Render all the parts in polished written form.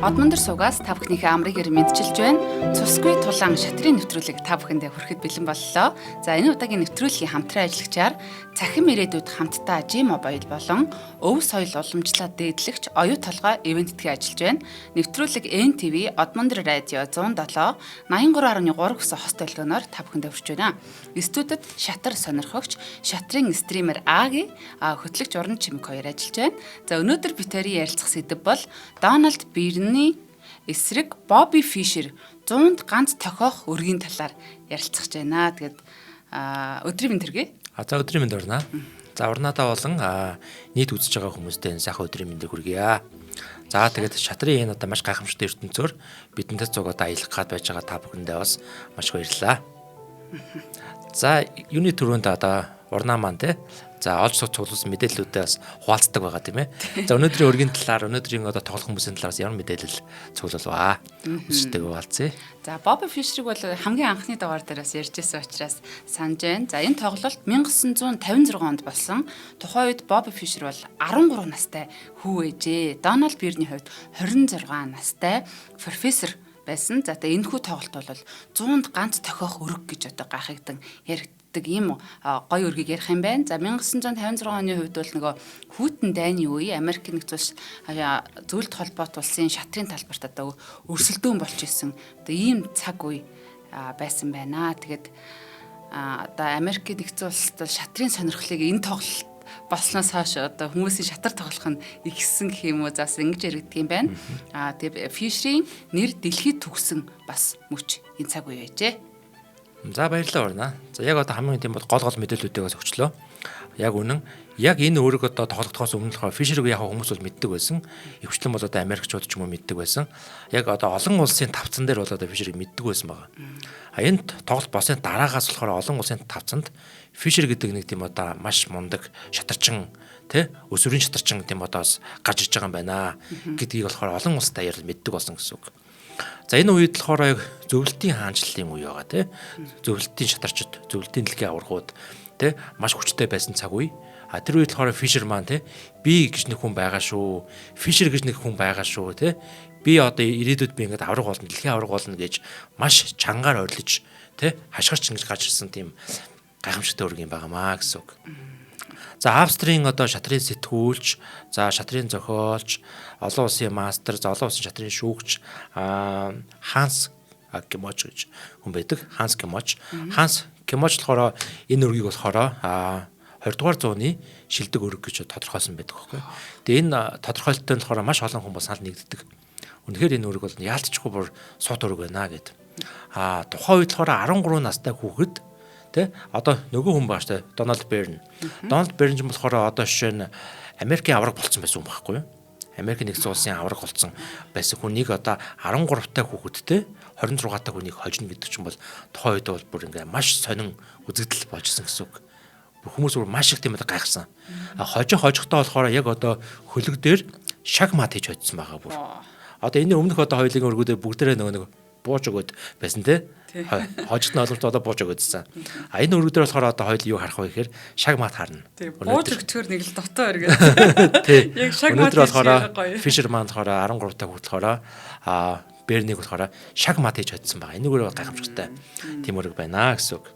Одмондөр суугаас та бүхнийхээ амрыг мэдчилж байна. Цусгүй тулаан шатрын нэвтрүүлэг та бүхэндээ хүрэхэд бэлэн боллоо. За энэ удаагийн нэвтрүүлгийн хамтран ажиллагчаар цахим ирээдүйд хамтдаа G-Mobile болон өв соёл уламжлалт дээдлэгч оюу толгой ивентдгээ ажиллаж байна. Нэвтрүүлэг NTV Одмондөр радио 107 83.3 гэсэн хост төлгөөнөөр та бүхэндээ хүрч байна. Студид шатар сонирхогч, шатрын стример Аги, хөтлөгч Уран Чимэг хоёр ажиллаж байна. За өнөөдөр битэрийн ярилцах сэдэв бол Дональд Бирний эсрэг Бобби Фишер 100-д ганц тохиох өргийн талаар ярилцах гэж байна. Тэгээд өдрийн мэнд төргий. За өдрийн мэнд орно. За урнаадаа болон нийт үзэж байгаа хүмүүстээ сайхан өдрийн мэндийг хүргье. За тэгээд шатрын энэ одоо маш гайхамшигтай ертөнцөөр бидэнтэй цуг одоо аялах гад байж байгаа та бүхэндээ бас маш баярлалаа. За юуны төрөнд одоо урнаа маань те. За олж суц цуглуулсан мэдээллүүдээ бас хуваалцдаг байгаа тийм ээ. За өнөөдрийн өргийн талаар өнөөдрийн одоо тоглох хүмүүсийн талаас ямар мэдээлэл цуглуулваа. Үстэйг хуваалцъя. За Бобби Фишерийг бол хамгийн анхны дугаар дээрээс ярьжсэн учраас санаж байна. За энэ тоглолт 1956 онд болсон. Тухайн үед Бобби Фишер бол 13 настай хүү ээжээ. Дональд Бирний хувьд 26 настай профессор байсан. За тэгээ энэ хүү тоглолт бол 100-д ганц тохиох өрг гэж одоо гайхагдан ийм гоё өргийг ярих юм байна. За 1956 оны хувьд бол нөгөө хүйтэн дайны үе Америк нэгдсэн зөвлөлт холбоот улсын шатрын талбарт одоо өрсөлдөөн болж исэн. Одоо ийм цаг үе байсан байна. Тэгээд одоо Америк нэгдсэн улсад шатрын сонирхлыг энэ тоглолт болсноос хойш одоо хүмүүсийн шатар тоглох нь ихсэн гэх юм уу заас ингэж яригддаг юм байна. Тэгээд Фишерийн нэр дэлхийд түгсэн бас мөч энэ цаг үе байжээ. За баярлалаа урна. За яг одоо хамгийн тийм бол гол мэдээллүүдээс өгчлөө. Яг үнэн. Яг энэ өөрөг одоо тоглохдохоос өмнө Фишерийг яг хүмүүс бол мэддэг байсан. Ихэвчлэн бол одоо Америкчууд ч юм уу мэддэг байсан. Яг одоо олон улсын тавцан дээр бол одоо Фишерийг мэддэг байсан байгаа. Энэ тоглолт босын дараагаас болохоор олон улсын тавцанд Фишер гэдэг нэг тийм одоо маш мундаг шатарчин тэ өсвөрийн шатарчин тийм одоос гарч иж байгаа юм байна гэдгийг болохоор олон улс даяар мэддэг болсон гэсэн үг. За энэ үед болохоор яг зөвлөлтийн хаанчлалын үе байгаа тий. Зөвлөлтийн шатарчид, зөвлөлтийн дэлхийн аваргууд тий маш хүчтэй байсан цаг үе. Тэр үед болохоор Фишер маань тий би гэж нэг хүн байгаа шүү. Фишер гэж нэг хүн байгаа шүү тий. Би одоо ирээдүйд би ингээд авраг болно, дэлхийн авраг болно гэж маш чангаар орилж тий хашгирч ингэж гарч ирсэн тийм гайхамшигтай өрг юм байнамаа гэсэн үг. За Австрийн одоо шатрын сэтгүүлч, за шатрын зохиолч, олон улсын мастер, за олон улсын шатрын шүүгч Ханс Гемоч гэж хүн байдаг. Ханс Гемоч. Ханс Гемоч болохоор энэ өргийг болохоор 20 дугаар зууны шилдэг өрг гэж тодорхойлсон байдаг байхгүй. Тэгээ энэ тодорхойлолттой болохоор маш олон хүмүүс санал нэгддэг. Үнэхээр энэ өрг бол яалтчгүй бүр сууд өрг байна гэд. Тухайн үед болохоор 13 настай хүүхэд тэ одоо нөгөө хүн бааш тэ Дональд Бирн. Дональд Бирн ч болохоор одоо жишээ нь Америкийн авраг болцсон байсан хүн байхгүй юу? Америк нэгдсэн улсын авраг болцсон байсан хүнийг одоо 13 та хүүхэдтэй 26 та хүнийг хожно гэдэг чинь бол тухайн үед бол бүр ингээ маш сонин үзэгдэл болжсэн гэсэн үг. Хүмүүс бүр маш их тийм одоо гайхсан. Хожихдоо болохоор яг одоо хөлөг дээр шахмат хийж хоцсон байгаа бүр. Одоо энэ өмнөх одоо хоёулын өргүүдээр бүгдээрээ нөгөө бууж өгöd байсан те. Хожид нь олонч одоо бууж өгödсэн. Энэ өргөдөр болохоор одоо хоёул юу харах вэ гэхээр шахмат харна. Бууж өгчөөр нэг л дотоо өргөд. Яг шахмат болохоор Фишер маань болохоор 13 та хүүхэд болохоор Бернийг болохоор шахмат хийж хоцсон байгаа. Энэ өөрөө гайхамшигтай тийм өрг байна гэсэн үг.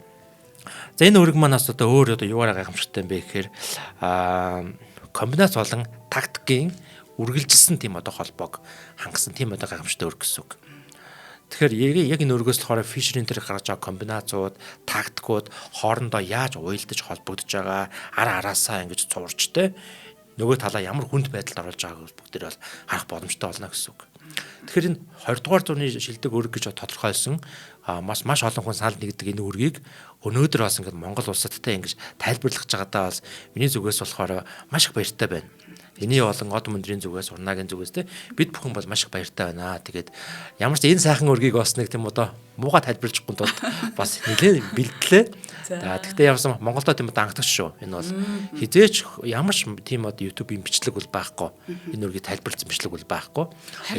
За энэ өрг манаас одоо өөр одоо юугаар гайхамшигтай юм бэ гэхээр комбинац болон тактикийн үргэлжилсэн тийм одоо холбоог хангасан тийм одоо гайхамшигтай өрг гэсэн үг. Тэгэхээр яг энэ өргөөс болохоор Фишерийн тэр гаргаж байгаа комбинацууд, тактикууд хоорондоо яаж уялдаж холбогдож байгаа, араасаа ингэж цуурч те нөгөө талаа ямар хүнд байдалд оруулж байгааг бүгдээр бол харах боломжтой болно гэсэн үг. Тэгэхээр энэ 20 дугаар зууны шилдэг өрг гэж тодорхойлсон маш олон хүн санал нэгдэг энэ өргийг өнөөдөр бас ингээд Монгол улсадтай ингэж тайлбарлаж байгаадаа бас миний зүгээс болохоор маш их баяртай байна. Миний болон од мөндрийн зүгээс, урнагийн зүгээс те бид бүхэн бол маш их баяртай байна. Тэгээд ямар ч энэ сайхан өргийг бас нэг тийм одоо муугаа тайлбарлахгүй тул бас нэлээд бэлтлээ. Гэхдээ ямарсан Монголдо тийм одоо ангадагч шүү. Энэ бол хизээч ямар ч тийм одоо YouTube-ийн бичлэг бол байхгүй. Энэ өргийг тайлбарлсан бичлэг бол байхгүй.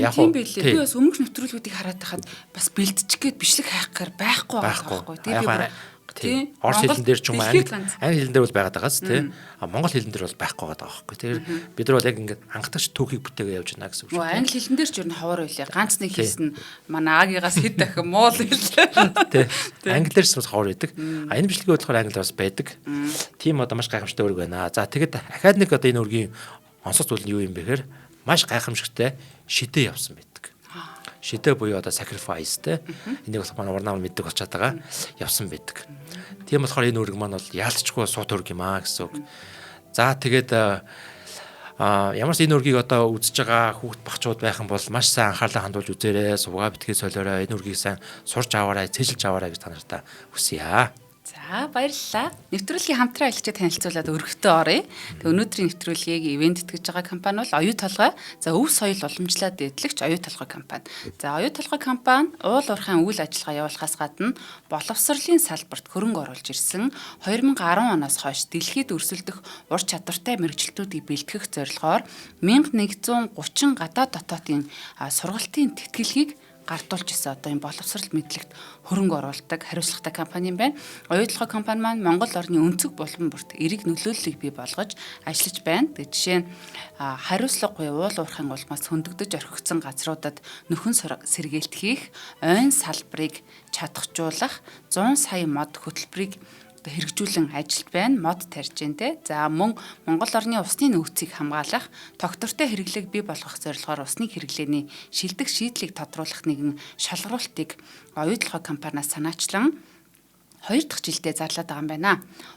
Яг тийм байлээ. Би бас өмнөх нэвтрүүлгүүдийг хараад тахад бас бэлтчих гээд бичлэг хайх гэхээр байхгүй байгаа байхгүй. Тэгээд тий. Орос хэлэн дээр ч юм англи ганц. хэлэн дээр бол байгаад байгаас тий. Монгол хэлэн дээр бол байхгүй байгаа байхгүй. Тэгэхээр бид нар бол яг ингээд ангатагч түүхийг бүтээгээ явж байна гэсэн үг шүү. Англи хэлэн дээр ч юу н ховор байлаа. Ганц нэг хэлсэн манай агигаас хэд дахин муул хэллээ. Тий. Англиэр ч бас ховор байдаг. Энэ бичлэгийн болохоор англиар бас байдаг. Тийм одоо маш гайхамшигтай үүрэг байна. За тэгэд ахаад нэг одоо энэ үргийн онцлог зүйл нь юу юм бэ гэхээр маш гайхамшигтай шидэ явсан байдаг. Шидэ буюу одоо sacrifice те энийг бас манай урнаа мэддэг болчиход байгаа явсан байдаг. Тийм болохоор энэ үүрэг маань бол яалтчгүй суут үүрэг юм аа гэсэн үг. За тэгээд ямар ч энэ үүргийг одоо үзэж байгаа хүүхд багчууд байх юм бол маш сайн анхаарлаа хандуулж үзээрэй, сувгаа битгий солиорой, энэ үүргийг сайн сурч аваарай, цэжилж аваарай гэж та нартай хүсье. За баярлалаа. Нэвтрүүлгийн хамтран аялалчид танилцуулаад өргөтөө оръё. Тэгээ өнөөдрийн нэвтрүүлгийг ивент итгэж байгаа компани бол Оюу толгой. За өв соёл уламжлалт дэвтлэгч Оюу толгой компани. За Оюу толгой компани уул уурхайн үйл ажиллагаа явуулахаас гадна боловсролын салбарт хөрөнгө оруулж ирсэн 2010 оноос хойш дэлхийд өрсөлдөх ур чадвартай мэрэгчлэтүүдийг бэлтгэх зорилгоор 1130 гадаад дотоодын сургалтын тэтгэлгийг гартуулж исэн одоо энэ боловсрол мэдлэгт хөрөнгө оруулдаг хариуцлагатай компани юм байна. Оюу толгой компани маань Монгол орны өнцөг булан бүрт эерэг нөлөөллийг бий болгож ажиллаж байна. Тэгээд жишээ нь хариуцлага буюу уул уурхайн улмаас хөндөгдөж орхигдсон газруудад нөхөн сэргээлт хийх, ойн салбарыг чадахжуулах 100 сая мод хөтөлбөрийг хэрэгжүүлэн ажилт байна. Мод тарьж байна те. За мөн Монгол орны усны нөөцийг хамгаалах, тогтвортой хэрэглээг бий болгох зорилгоор усны хэрэглээний шилдэг шийдлийг тодруулах нэгэн шалгаруултыг Оюу толгой компаниас санаачлан 2 дахь жилдээ зарлаад байгаа юм байна.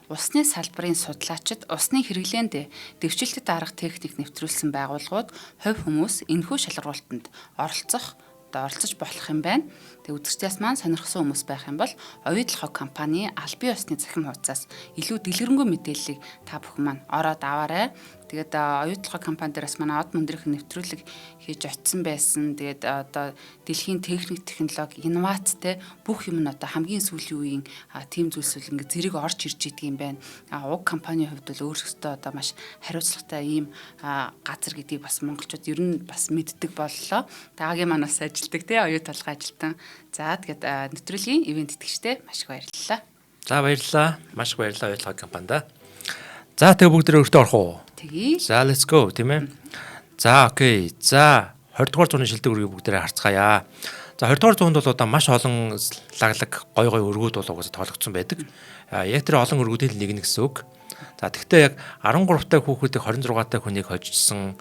Усны салбарын судлаачид усны хэрэглээнд дэвшилтэт арга техник нэвтрүүлсэн байгууллагууд хувь хүмүүс энэхүү шалгаруултанд оролцож болох юм байна. Тэгээ үзэгчдээс маань сонирхсан хүмүүс байх юм бол Оюу толгой компани албан ёсны захим хуудасаас илүү дэлгэрэнгүй мэдээллийг та бүхэн маань ороод аваарай. Тэгээд Оюу толгой компани дээрээс манай од мөндрийнхэн нэвтрүүлэг хийж очсон байсан. Тэгээд одоо дэлхийн техник, технологи, инновацтэй бүх юм нь одоо хамгийн сүүлийн үеийн тим зүйлсүүл ингээ зэрэг орж ирж идэг юм байна. Уг компанийн хувьд бол өөрсдөө одоо маш хариуцлагатай ийм газар гэдгийг бас монголчууд ер нь бас мэддэг боллоо. Дагагийн манаас ажилдаг тий Оюу толгой ажилтан. За тэгээд нэвтрүүлгийн ивент итгэжтэй маш их баярлалаа. За баярлалаа. Маш их баярлалаа Оюу толгой компанид. За тэгээ бүгд өртөө орох уу? Тэгье. За let's go тийм ээ. За окей. За 20 дугаар зууны шилдэг үргийг бүгдээрээ харцгаая. За 20 дугаар зуунд бол одоо маш олон лаглаг гой өргүүд бол угаасаа тоологдсон байдаг. Яг тэр олон өргүүдийн нэг гэсэн үг. За тэгвэл яг 13 та хүүхдийг 26 та хүнийг хожижсэн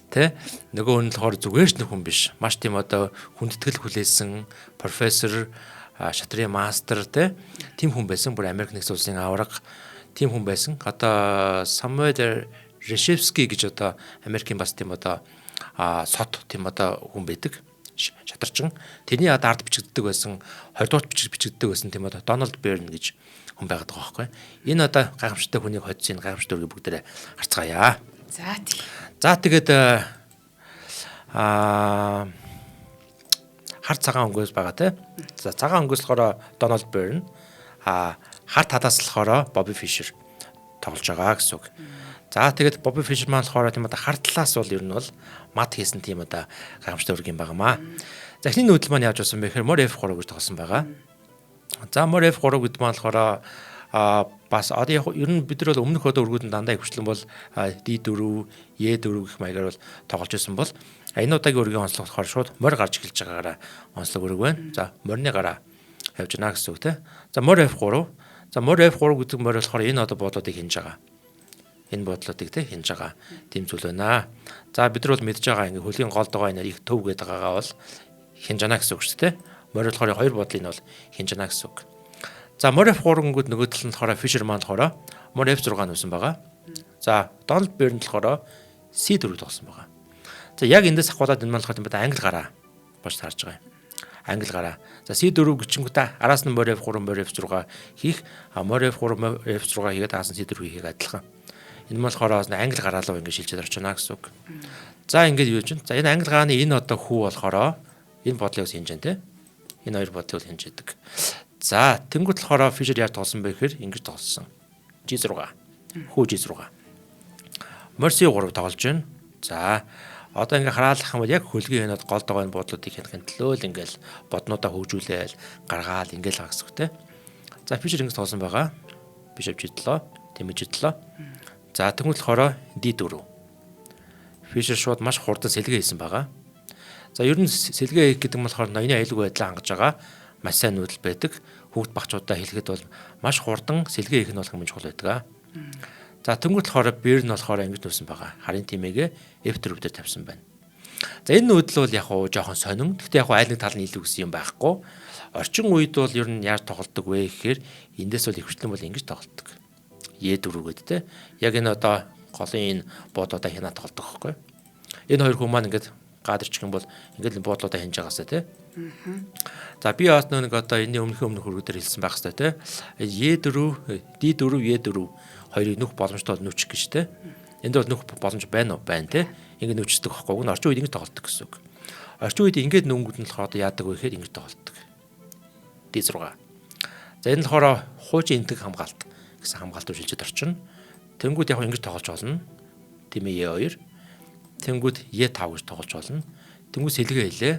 тэ нөгөө хүн болохоор зүгээр ч нөхөн биш. Маш тийм одоо хүндэтгэл хүлээсэн профессор, шатрын мастер тэ тийм хүн байсан. Бүр Америк нэгдсэн улсын авраг тийм хүн байсан. Одоо Самуэль Решевский гэж одоо Америкийн бас тийм одоо сод тийм одоо хүн байдаг. Шатарчин. Тэрний одоо ард бичигддэг байсан 20 дугаар бичигддэг байсан тийм одоо Дональд Берн гэж хүн байгаад байгаа байхгүй. Энэ одоо гайхамшигтай хүнийг хоцсон гайхамшигтай үргийг бүгдээрээ харцгаая. За тэгээд хар цагаан өнгөөс байгаа те. За цагаан өнгөөс болохоор Дональд Берн, хар талаас болохоор Бобби Фишер тоглож байгаа гэсэн үг. За тэгээд Бобби Фишер маань болохоор тийм одоо хар талаас бол ер нь бол мат хийсэн тийм одоо гайхамшигтай үрг юм байнамаа. За эхний нүүдэл маань яаж болсон бэ гэхээр Мор F3 гэж тоглосон байгаа. За Мор F3 гэдэг маань болохоор бас одоо ер нь бид нар бол өмнөх одоо өргүүдэн дандаа ихвчлэн бол D4, E4 гэх маягаар бол тоглож байсан бол энэ удаагийн өргийн онцлог болохоор шууд морь гарч эхэлж байгаагаараа онцлог өрг байна. За морины гараа явж гинэ гэсэн үг те. За Мор F3. За Мор F3 гэдэг морь болохоор энэ одоо бодлуудыг хинж байгаа. Энэ бодлуудыг те хинж байгаа тийм зүйл байна. За бид нар бол мэдж байгаа ингээ хөлийн голд байгаа энэ их төв гэдэг байгаагаа бол хинж гинэ гэсэн үг шүү дээ. Морь болохоор хоёр бодлыг нь бол хинж гинэ гэсэн үг. За Мор F3-гүүд нөгөө талд нь болохоор Fisher маань болохоор Мор F6 нүсэн байгаа. За Donald Byrne болохоор C4 тоглосон байгаа. За яг эндээс ахуулаад энэ маань болохоор англи гараа бож таарж байгаа юм. Англи гараа. За C4 гिचингүүтээ араас нь Мор F3, Мор F6 хийх, Мор F3, Мор F6 хийгээд араас нь C4 хийх адилхан. Энэ маань болохоор англи гараа руу ингэ шилжээд орж байна гэсэн үг. За ингэж юу чинь. За энэ англи гарааны энэ одоо хүү болохоор энэ бодлыг хинж байна те. Энэ хоёр бодлыг хинж яадаг. За тэнгуут болохоор Fisher яаж тоглосон бэ гэхээр ингэж тоглосон. G6. Хүү G6. Мор C3 тоглож байна. За одоо ингээ хараалах юм бол яг хөлгийн хянаад голд байгаа энэ бодлуудыг хянахын төлөө л ингээл боднуудаа хөгжүүлээл гаргаал ингээл байгаа гэсэн үг те. За фишер ингэж тоглосон байгаа. Биш авч идлээ. Тэмэж идлээ. За тэгвэл болохоор D4. Фишер шууд маш хурдан сэлгээ хийсэн байгаа. За ер нь сэлгээ хийх гэдэг нь болохоор ноёны аюулгүй байдлаа хангаж байгаа маш сайн нүүдэл байдаг. Хүүхд багчуудаа хэлэхэд бол маш хурдан сэлгээ хийх нь бол хамгийн чухал байдаг. За тэнгуут болохоор бэр нь болохоор ингэж нүүсэн байгаа. Харын тимээгээ F4 дээр тавьсан байна. За энэ нүүдэл бол яг хуу жоохон сонин. Гэхдээ яг хуу айл нэг тал нь илүү гэсэн юм байхгүй. Орчин үед бол ер нь яаж тоглодог вэ гэхээр эндээс бол ихвчлэн бол ингэж тоглодог. E4 гэдэг те. Яг энэ одоо голын энэ буудлуудаа хянаа тоглодог байхгүй. Энэ хоёр хүн маань ингээд гадарчих юм бол ингээд буудлуудаа хянаж байгаасаа те. За би бас нэг одоо энэ өмнөх хөргөдөр хэлсэн байх хэвээр те. E4, D4, E4 хоёрыг нөх боломжтой нүүчих гэж те. Энд бол нөх боломж байна уу? Байна те. Ингээд нүүчдэг байхгүй. Орчин үед ингэж тоглодог гэсэн үг. Орчин үед ингээд нөнгөд нь болохоор яадаг вэ гэхээр ингэж тоглодог. D6. За энэ нь болохоор хуучин энтэг хамгаалт гэсэн хамгаалт үйлчилж орчин. Тэнгүүд яг ингэж тоглож болно. Тийм ээ E2. Тэнгүүд E5 гэж тоглож болно. Тэнгүүд сэлгээ хийлээ.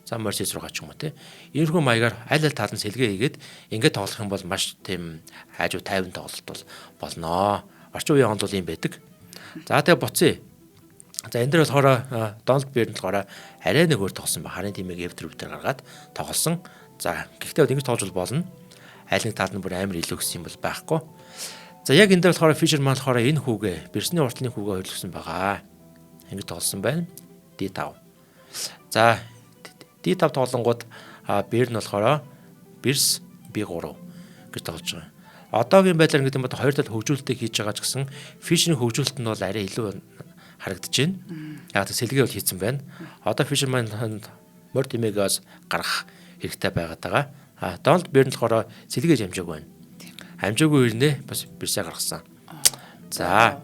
За морс E6 ч юм уу те. Иймэрхүү маягаар аль аль тал нь сэлгээ хийгээд ингэж тоглох юм бол маш тийм хайжуу тайван тоглолт бол болноо. Орчин үеийн хонд бол юм байдаг. За тэгээ буцъя. За энэ дээр болохоор Дональд Берн болохоор арай нэг өөр тоглосон ба харын тимийг F4 дээр гаргаад тоглосон. За гэхдээ ингэж тоглож болно. Айл нэг тал нь бүр амар илүү гэсэн юм бол байхгүй. За яг энэ дээр болохоор Fisher маань болохоор энэ хүүгээ Берсний уртлын хүүгээ хөрлөсөн байгаа. Ингэж тоглосон байна. D5. За D5 тоглонгууд Берн болохоор Берс B3 гэж тоглож байгаа. Одоогийн байдлаар ингэдэг юм бол хоёр тал хөгжүүлэлтийг хийж байгаа ч гэсэн Fisher-ийн хөгжүүлэлт нь бол арай илүү харагдаж байна. Яг та сэлгээ бол хийсэн байна. Одоо Fisher маань морд имэгээс гарах хэрэгтэй байгаад байгаа. Дональд Берн болохоор сэлгээж амжаагүй байна. Амжаагүй ирнэ бас Берсээ гаргасан. За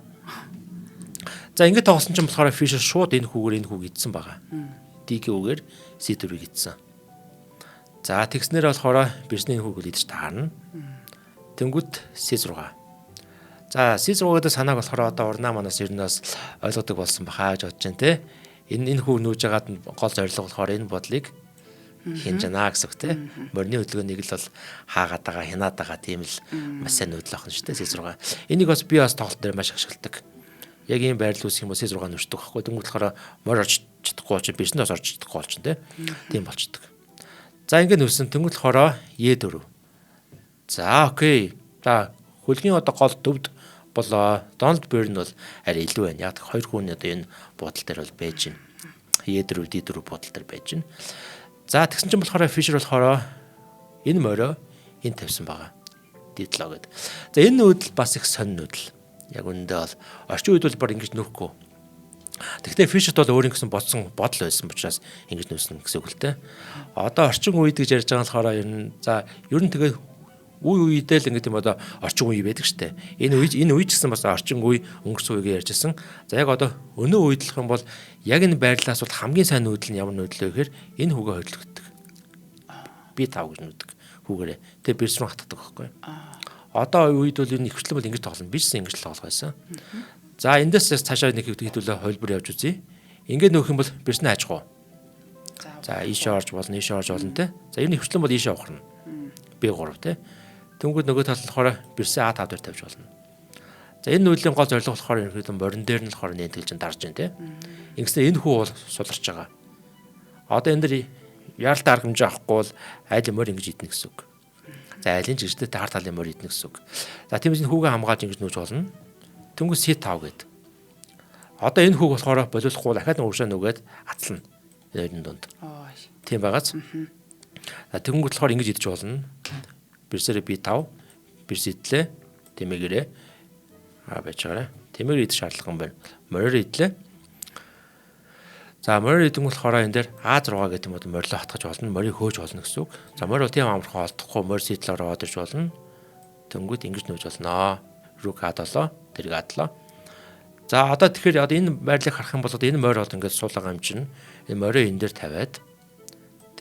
ингэж тоглосон чинь болохоор Fisher шууд энэ хүүгээр энэ хүүг идсэн байгаа. D-гээр C4-ийг идсэн. За тэгснээр болохоор Берсний энэ хүүг идэж таарна. Тэнгүүд C6. За C6-д санааг болохоор одоо урнаа манаас ернөөс ойлгодог болсон бахаа гэж бодож байна те. Энэ хүү нүүж байгаад гол зорилго болохоор энэ бодлыг хинж яана гэсэн үг те. Морины хөдөлгөөнийг л бол хаагаад байгаа, хянаад байгаа тийм л маш сайн нүүдэл авах нь шүү дээ C6. Энийг бас би бас тоглолт дээр маш ашигладаг. Яг ийм байрлал үүсэх юм бол C6 нүшдэг байхгүй. Тэнгүүд болохоор морь орж чадахгүй ч Берснээс орж чадахгүй болж байна те. Тийм болчдөг. За ингэ нүсэн тэнгүүд болохоор E4. За окей. За хөлгийн одоо гол төвд бол Дональд Берн бол арай илүү байна. Яг хоёр хүн одоо энэ буудал дээр бол байж байна. E4, D4 буудал дээр байж байна. За тэгсэн чинь болохоор Fisher болохоор энэ морио энэ тавьсан байгаа. D7 гэдэг. За энэ нүүдэл бас их сонь нүүдэл. Яг үүндээ бол орчин үед бол баг ингэж нөөхгүй. Гэхдээ Fisher бол өөрийн гэсэн бодсон бодол байсан учраас ингэж нөөсөн гэсэн үг л дээ. Одоо орчин үед гэж ярьж байгаа нь болохоор ер нь тэгээ үе үедээ л ингэдэм одоо орчин үе байдаг штэ. Энэ үе ч гэсэн бас орчин үе өнгөрсөн үеийг ярьжсэн. За яг одоо өнөө үедлэх юм бол яг энэ байрлалаас бол хамгийн сайн нүүдэл нь ямар нүүдэл вэ гэхээр энэ хүүгээ хөдөлгдөг. B5 гэж нүүдэг хүүгээрээ. Тэгээ Берс руу хатдаг байхгүй. Одоо үед бол энэ ихвчлэн бол ингэж тоглоно. Биш ингэж л тоглох байсан. За эндээс цаашаа нэг хэдүүлээ хөлбөр явж үзье. Ингээд нөөх юм бол Берсний ажгүй. За ийшээ орж болно, ийшээ орж болно те. За ер нь ихвчлэн бол ийшээ ухарна. B3 те. Тэнгүүд нөгөө тал болохоор Берсээ А5 дээр тавьж болно. За энэ нүүдлийн гол зорилго болохоор ерөнхийдөө морин дээр нь болохоор нэтгэлж дарж байна те. Ингэснээр энэ хүү бол суларч байгаа. Одоо энэ дэр яаралтай арга хэмжээ авахгүй бол айлын морь ингэж идэх гэсэн үг. За айлын жигтэй таар талын морь идэх гэсэн үг. За тиймээс энэ хүүгээ хамгаалж ингэж нүүж болно. Тэнгүүд C5 гэдэг. Одоо энэ хүүг болохоор болиулахгүй дахиад уушаа нүгээд атлана. Энэ дунд. Тийм байгааз. За тэнгүүд болохоор ингэж идэж болно. Берсээр B5, Берс идлээ. Тэмээгээрээ байж байгаарай. Тэмээгэр идэх шаардлага юм байна. Морир идлээ. За морир идэнгүүт болохоор энэ дээр А6 гэдэг юм уу морио хатгаж болно. Морийг хөөж болно гэсэн үг. За морь бол тийм амархан олдохгүй морь сидлээр ороод ирж болно. Тэнгүүд ингэж нөөж болно. Рүүк А7, тэрийг А7. За одоо тэгэхээр одоо энэ байрлалыг харах юм бол энэ морь бол ингээд суулга амжина. Энэ морио энэ дээр тавиад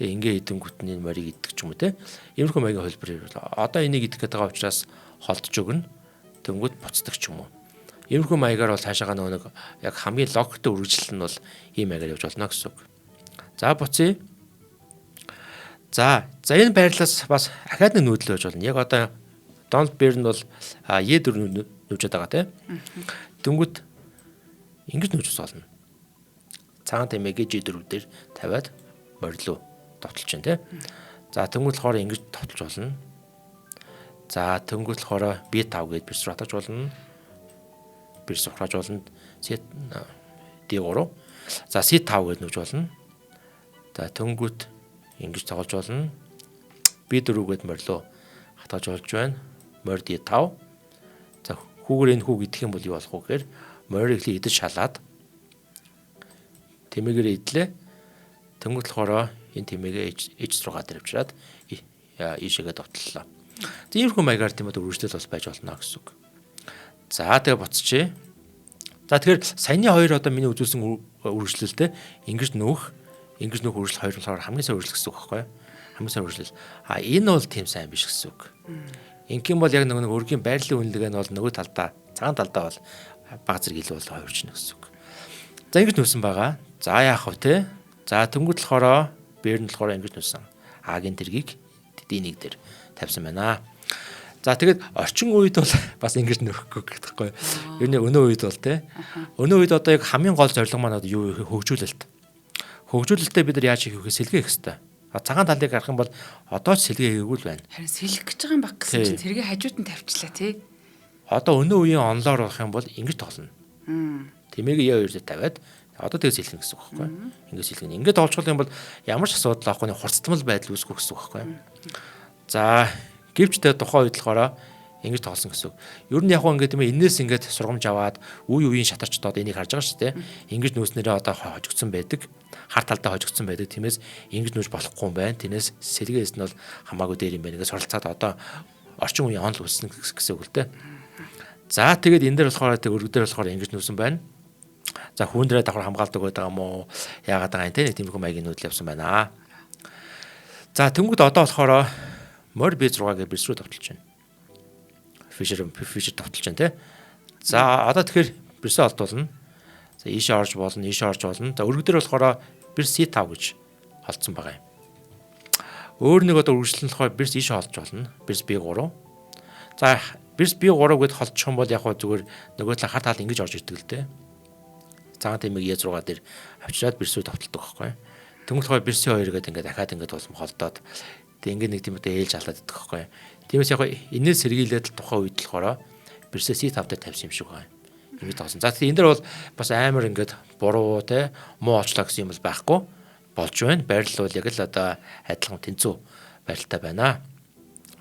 тэгээ ингээ идэнгүүт нь энэ морийг идэх ч юм уу те. Иймэрхүү маягийн хөлбөр. Одоо энийг идэх гэдэг учраас холдож өгнө. Тэнгүүд буцдаг ч юм уу. Иймэрхүү маягаар бол цаашаага нэг яг хамгийн логиктэй үргэлжлэл нь бол ийм маягаар явж болно гэсэн үг. За буцъя. За энэ байрлалаас бас ахаад нэг нүүдэл байж болно. Яг одоо Дональд Берн бол Е4 нүүжээд байгаа тийм. Дөнгөт ингэж нүүжс болно. Цагаан тэмээгээ G4 дээр тавиад морилоо товтолж чинь тийм. За тэнгуүл болохоор ингэж товтолж болно. За тэнгуүл болохоор B5 гээд бирс руу хатаж болно. Бирс ухрааж болно. D3. За C5 гээд нүүж болно. За тэнгуүт ингэж тоглож болно. B4 гээд морилоо хатаж болж байна. Морь D5. За хүүгээр энэ хүүг идэх юм бол юу болох вэ гэхээр морийг идэж шалаад тэмээгээр идлээ. Тэнгуүл болохоор энэ тэмээгээ H6 дээр авчираад ийшээгээ довтлоо. Иймэрхүү маягаар тийм үү үргэлжлэл бол байж болно гэсэн үг. За тэгээ буцчихъя. За тэгэхээр саяны хоёр одоо миний үзүүлсэн үргэлжлэлтэй ингэж нүүх үргэлжлэл хоёр болохоор хамгийн сайн үргэлжлэл гэсэн үг байхгүй юу? Хамгийн сайн үргэлжлэл. Энэ бол тийм сайн биш гэсэн үг. Ингийн бол яг нэг өргийн байрлалын үнэлгээ нь бол нөгөө талдаа цагаан талдаа бол баг зэрэг илүү бол хувирчна гэсэн үг. За ингэж нүүсэн байгаа. За яах вэ те? За тэнгууд болохоор Берн болохоор ингэж нүүсэн. А-гийн тэргийг D1 дээр тавьсан байна. За тэгээд орчин үед бол бас ингэж нөхөхгүй гэхгүй. Ер нь өнөө үед бол те. Өнөө үед одоо яг хамгийн гол зорилго маань юу хөгжүүлэлт. Хөгжүүлэлтээ бид нар яаж хийх вэ? Сэлгээ хийх хэрэгтэй. Цагаан талыг харах юм бол одоо ч сэлгээ хийгээгүй л байна. Харин сэлгэх гэж байгаа юм баг гэсэн чинь тэргээ хажууд нь тавьчлаа тий. Одоо өнөө үеийн онлоор болох юм бол ингэж тоглоно. Тэмээгээ яа хоёр тавиад одоо тэгээ сэлгэн гэсэн үг байхгүй. Ингээд сэлгэн. Ингээд олчвол юм бол ямар ч асуудал авахгүй хурцтмал байдал үүсгэх гэсэн үг байхгүй. За гэвчтэй тухайн үед болохоор ингэж тоглосон гэсэн үг. Ер нь яг гоо ингээд тийм энэс ингээд сургамж аваад үе үеийн шатарчдод энийг харж байгаа шүү дээ. Ингэж нүүснээрээ одоо хожигдсон байдаг. Хар талдаа хожигдсон байдаг. Тиймээс ингэж нүүж болохгүй юм байна. Тиймээс сэлгээс нь бол хамаагүй дээр юм байна. Ингээд суралцаад одоо орчин үеийн онл үүснэ гэсэн үг л дээ. За тэгээд энэ дээр болохоор тэг өргөдөр болохоор ингэж нүүсэн байна. За хүүндрээ давхар хамгаалдаг байдаг юм уу? Яагаад байгаа юм те? Тиймэрхүү маягийн нүүдэл явсан байна. За тэнгууд одоо болохоор морь B6-гээ бирс рүү товтолж байна. Фишер товтолж байна те. За одоо тэгэхээр бирсээ олдуулна. За ийшээ орж болно, ийшээ орж болно. За өргөдөр болохоор бирс C5 гэж холдсон байгаа юм. Өөр нэг одоо үргэлжлэн болохоор бирс ийшээ олж болно. Бирс B3. За бирс B3 гэд холдчих юм бол яг хөө зүгээр нөгөө талаа хар таал ингэж орж ирдэг л те. Цагаан тэмээг E6 дээр авчираад бирс рүү товтолдог байхгүй. Тэнгуүл болохоор бирс C2 гэдэг ингээд дахиад ингээд болсон холдоод тэг ингээд нэг тийм үү ээлж алаад идэх байхгүй. Тиймээс яг энэс сэргийлээд тухайн үед болохоор бирсээ C5 дээр тавьсан юм шиг байна. Ингэж тоосон. За тэгэхээр энэ дэр бол бас амар ингээд буруу те муу очлаа гэсэн юм бол байхгүй болж байна. Байрлал бол яг л одоо адилхан тэнцүү байралтай байна.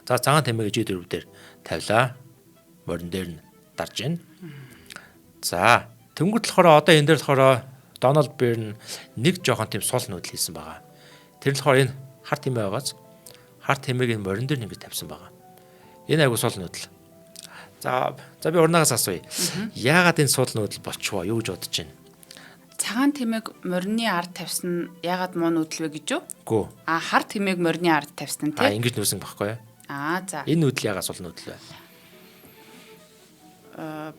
За цагаан тэмээг G4 дээр тавилаа. Морин дээр нь дарж байна. За тэнгууд болохоор одоо энэ дээр болохоор Дональд Берн нэг жоохон тийм сул нүүдэл хийсэн байгаа. Тэр нь болохоор энэ хар тэмээ байгааз хар тэмээг энэ морин дээр нэг тавьсан байгаа. Энэ айгу сул нүүдэл. За би урнаагаас асууя. Яагаад энэ сул нүүдэл болчихвоо? Юу гэж бодож байна? Цагаан тэмээг морины ард тавьсан яагаад муу нүүдэл вэ гэж юу? Гүү. Хар тэмээг морины ард тавьсан тий. Ингэж нүүсэн байхгүй юу? За. Энэ нүүдэл яагаад сул нүүдэл вэ?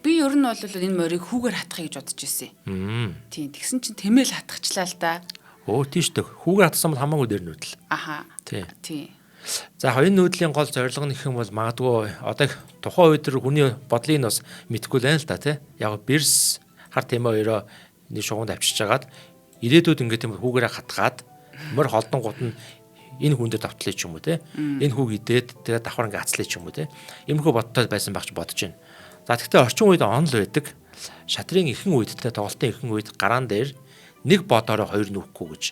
Би ер нь бол энэ морийг хүүгээр хатахыг гэж бодож ирсэн. Тийм. Тэгсэн чинь тэмээл хатгачлаа л да. Тийш дээ. Хүүгээр хатсан бол хамаагүй дээр нүүдэл. Тийм. За энэ нүүдлийн гол зорилго нь гэх юм бол магадгүй одоо тухайн үед хүний бодлыг бас мэдэхгүй л байна л да тий. Яг бирс хар тэмээ хоёроо нэг шугамд авчиж жагаад ирээдүйд ингээд тийм хүүгээрээ хатгаад морь холдон гут нь энэ хүн дээр давтлаа ч юм уу тий. Энэ хүүг идээд тэгээд давхар ингээд ацлаа ч юм уу тий. Иймэрхүү бодтой байсан байх ч бодож байна. За тэгвэл орчин үед онл байдаг. Шатрын ихэнх үед те тоглолтын ихэнх үед гараан дээр нэг бодороо хоёр нүүхгүй гэж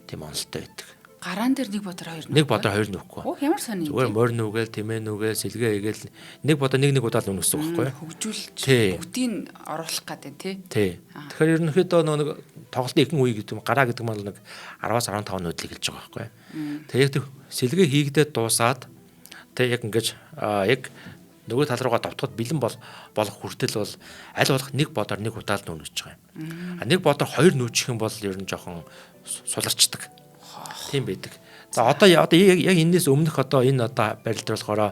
тийм онолтой байдаг. Гараан дээр нэг бодор хоёр нүүхгүй. Нэг бодор хоёр нүүхгүй. Ямар сони. Зүгээр морь нүгээл, тэмээ нүгээл, сэлгээ хийгээл нэг бодор нэг удаа л нүнэсэн байхгүй юу? Хөгжүүлж бүгдийг оруулах гэдэг тий. Тэгэхээр ерөнхийдөө нэг тоглолтын ихэнх үе гэдэг юм гараа гэдэг нь нэг 10-аас 15 нүүдлийг хэлж байгаа байхгүй юу? Тэгээд сэлгээ хийгдээд дуусаад тэг яг ингэж яг нөгөө тал руугаа давтахад бэлэн болох хүртэл бол аль болох нэг бодоор нэг удаа л нүүж байгаа юм. Нэг бодоор хоёр нүүчих юм бол ер нь жоохон суларчдаг. Тийм байдаг. За одоо яг энэс өмнөх одоо энэ одоо байрал дээр болохоор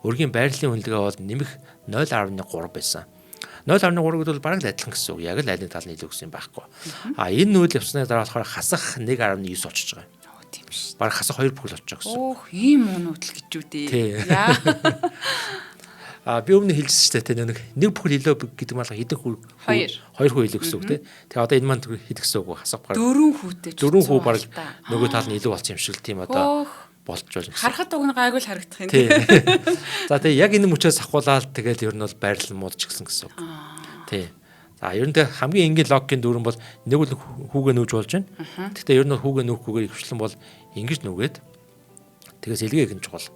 өргийн байрлалын үнэлгээ бол нэмэх 0.3 байсан. 0.3 гэдэг бол бараг л адилхан гэсэн үг. Яг л аль нэг тал нь илүү гэсэн юм байхгүй. Энэ нүүл явсны дараа болохоор хасах 1.9 болчихж байгаа юм. Тийм шүү. Бараг хасах 2 бүхэл болчих гэсэн. Өөх, ийм нүүдэл гэж үү дээ. Яа. Би өмнө хэлжсэн шүү дээ. Нэг бүхэл илүү гэдэг нь хэдэн хүү? 2 хүү илүү гэсэн үг тийм. Тэгээ одоо энэ маань хэд гэсэн үг вэ? Хасах бараг 4 хүүтэй. 4 хүү бараг нөгөө тал нь илүү болсон юм шиг л тийм одоо болж байна. Харахад уг нь гайгүй л харагдах юм. Тийм. За тэгээ яг энэ мөчөөс ахуулаад тэгэл ер нь бол байрлал муудчих гэсэн үг. Тийм. За ер нь хамгийн энгийн логикийн дүрэн бол нэг бол хүүгээ нүүж болж байна. Гэхдээ ер нь хүүгээ нүүхгүйгээр ихвчлэн бол ингэж нүгээд тэгээ сэлгээг нь чухал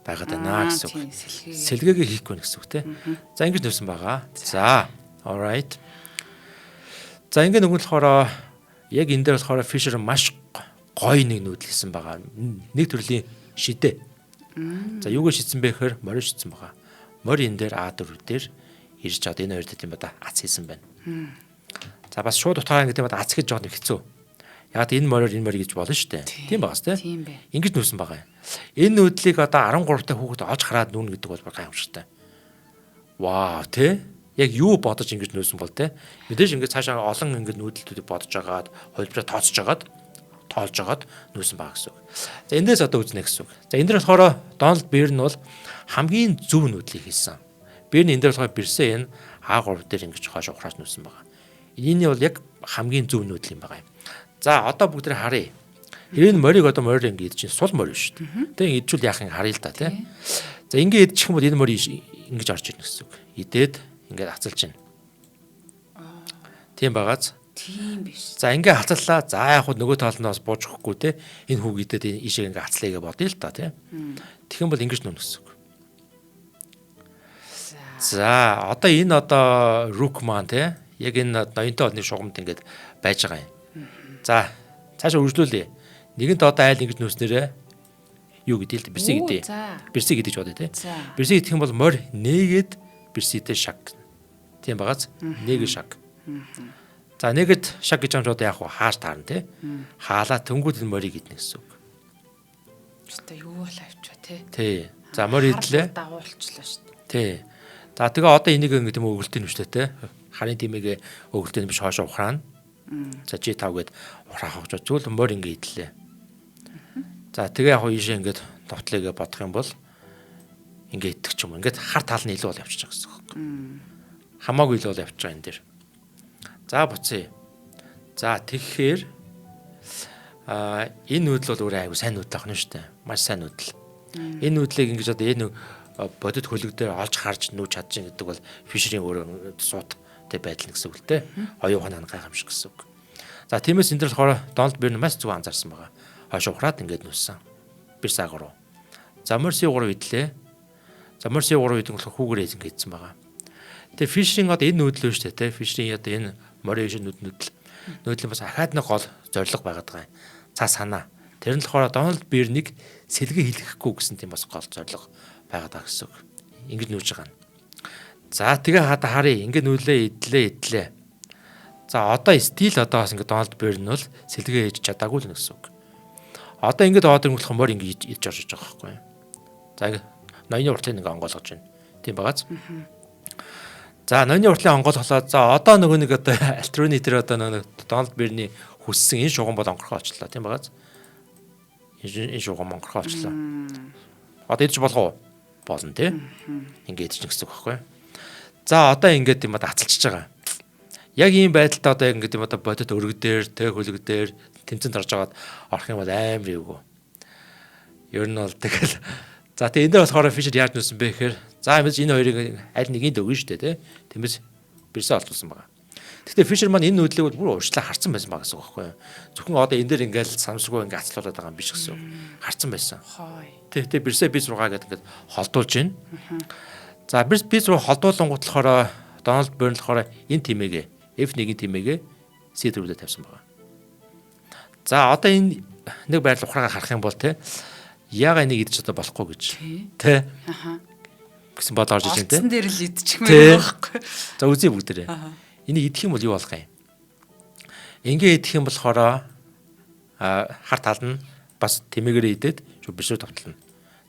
байгаад байна гэсэн үг. Сэлгээгээ хийхгүй гэсэн үг тийм. За ингэж нүүсэн байгаа. За alright. За ингэ нөгөө болохоор яг энэ дээр болохоор Fisher маш гоё нэг нүүдэл хийсэн байгаа. Нэг төрлийн шидэ. За юугаар шидсэн бэ гэхээр морь шидсэн байгаа. Морь энэ дээр А4 дээр ирж чад энэ хоёр дэм бада ац хийсэн байна. За бас шууд утгаараа гэдэг нь ац гэж жоохон хэцүү. Яг энэ морьор энэ морь гэж болно шүү дээ. Тийм багас тийм. Ингэж нүүсэн байгаа юм. Энэ нүүдлийг одоо 13 та хүүхэд олж хараад нүүнэ гэдэг бол гайхамшигтай. Вау тий. Яг юу бодож ингэж нүүсэн бол тий. Мэдээж ингэж цаашаа олон ингэж нүүдлүүдийг бодож агаад холбироо тоолж агаад нүүсэн байгаа гэсэн үг. За эндээс одоо үзнэ гэсэн үг. За энэ дээр болохоор Дональд Бирн бол хамгийн зөв нүүдлийг хийсэн. Бирн энэ дээр болохоор бирсээ энэ А3 дээр ингэж хойш ухраас нүүсэн байгаа. Энийний бол яг хамгийн зөв нүүдэл юм байгаа юм. За одоо бүгд тэрэ харъя. Энэ морийг одоо морь ингэ идэж чинь сул морь шүү дээ. Тэг идчихвэл яах юм харъя л да тий. За ингэ идчих юм бол энэ морь ингэж орж ирнэ гэсэн үг. Идээд ингээд хацалж байна. Тийм багааз. Тийм биш. За ингээ хацаллаа. За яг хөө нөгөө талнаас бууж өгөхгүй те. Энэ хүүг идээд энэ ишээ ингээ хацлаа гэж бодъё л та тий. Тэгэх юм бол ингэж нүн гэсэн үг. За одоо энэ одоо рук маань те. Яг энэ ноёнтой одны шугамд ингээд байж байгаа юм. За цаашаа үргэлжлүүлье. Нэгэнт одоо айл ингэж нүүснээрээ юу гэдээ л бирсий гэдээ. Бирсий гэдэг ч бодъё те. Бирсий гэх юм бол морь нээгээд бирсийтэй шаг. Тийм багааз нээгээ шаг. За нэгэд шаг гэж хамт одоо яг хааш таарна те. Хаалаа тэнгууд энэ морийг иднэ гэсэн үг. Өстой юу бол авчаа те. Тий. За морь идлээ. Дагуулчлаа шүү дээ. Тий. За тэгээ одоо энийг ингэ тийм өгөлтийн нүштэй те. Харын тимээгээ өгөлтийн биш хоошоо ухраана. За G5 гээд ухраах гэж зүйл морь ингэ идлээ. За тэгээ яг ийшээ ингэ товтлыгээ бодох юм бол ингэ идэх ч юм. Ингээд хар тал нь илүү бол явчих гэсэн үг. Хамаагүй илүү бол явчих байгаа энэ дэр. За буцъя. За тэгэхээр энэ нүүдэл бол өөрөө аягүй сайн нүүдэл ах нь шүү дээ. Маш сайн нүүдэл. Энэ нүүдлийг ингэж одоо энэ бодит хөлөг дээр олж харж нүүж чадчих гэдэг бол Fisher-ийн өөрөө суудтай байдал гэсэн үг л дээ. Оюун ухааны гайхамшиг гэсэн үг. За тиймээс энэ дээр болохоор Дональд Бирн маш зөв анзаарсан байгаа. Хойш ухраад ингэж нүүсэн. Бирс А3. За Морси 3 идлээ. За Морси 3 идэх болохоор хүүгээрээ ингэж идсэн байгаа. Тэгээ Fisher-ийн одоо энэ нүүдэл шүү дээ. Fisher-ийн одоо энэ морин шиг нүүдэл бас ахаад нэг гол зорилго байгаад байгаа юм. Цаа санаа. Тэр нь болохоор Дональд Бирнийг сэлгэ хэлэхгүй гэсэн тийм бас гол зорилго байгаад байгаа гэсэн үг. Ингэж нүүж байгаа нь. За тэгээ харъя. Ингэ нүүлээ идлээ. За одоо стил одоо бас ингэ Дональд Бирн бол сэлгэ хийж чадаагүй л гэсэн үг. Одоо ингэ доод ирэнгүүт морь ингэ идж орж байгаа байхгүй юу. За ингэ ноёны уртлыг ингэ онгойлгож байна. Тийм багааз. За ноёны уртлын онгойлголоо. За одоо нөгөө нэг одоо альтруны тэр одоо нөгөө Дональд Бирний хүссэн энэ шугам бол онгорхоо олчлаа тийм багааз. Энэ шугам онгорхоо олчлаа. Одоо идэж болох уу? Болно тийм. Ингээд ч гэсэн үг байхгүй. За одоо ингээд юм одоо ацалчж байгаа. Яг ийм байдалтай одоо ингээд юм одоо бодит өргөд дээр, тэг хөлөг дээр тэмцэн тарж агаад орох юм бол амар эвгүй. Ер нь бол тэгэл. За тэгээ энэ дээр болохоор Fisher яаж нүүсэн бэ гэхээр за энэ хоёрыг аль нэгийг өгнө шүү дээ тийм. Тиймээс бирсээ олдуулсан байгаа. Гэхдээ Fisher маань энэ нүүдлийг бүр уурчлаа харсан байсан байгаа гэсэн үг байхгүй юу. Зөвхөн одоо энэ дээр ингээл самсргүй ингээ ацлуулаад байгаа юм биш гэсэн үг. Харсан байсан. Тэгээ бирсээ B6 гэдэг ингээд холдуулж байна. За B6 холдуулангууд болохоор Дональд Бирн болохоор энэ тимээгээ F1-ийн тимээгээ C4-д тавьсан байгаа. За одоо энэ нэг байрлал ухраагаар харах юм бол те яага энийг идэж одоо болохгүй гэж те гэсэн бодол орж иж байна те. Олцсон дээр л идчих юм байхгүй. За үзье бүгдээрээ. Энийг идэх юм бол юу болох юм? Ингээ идэх юм болохоор хар тал нь бас тэмээгээр идээд бишрүү тавтална.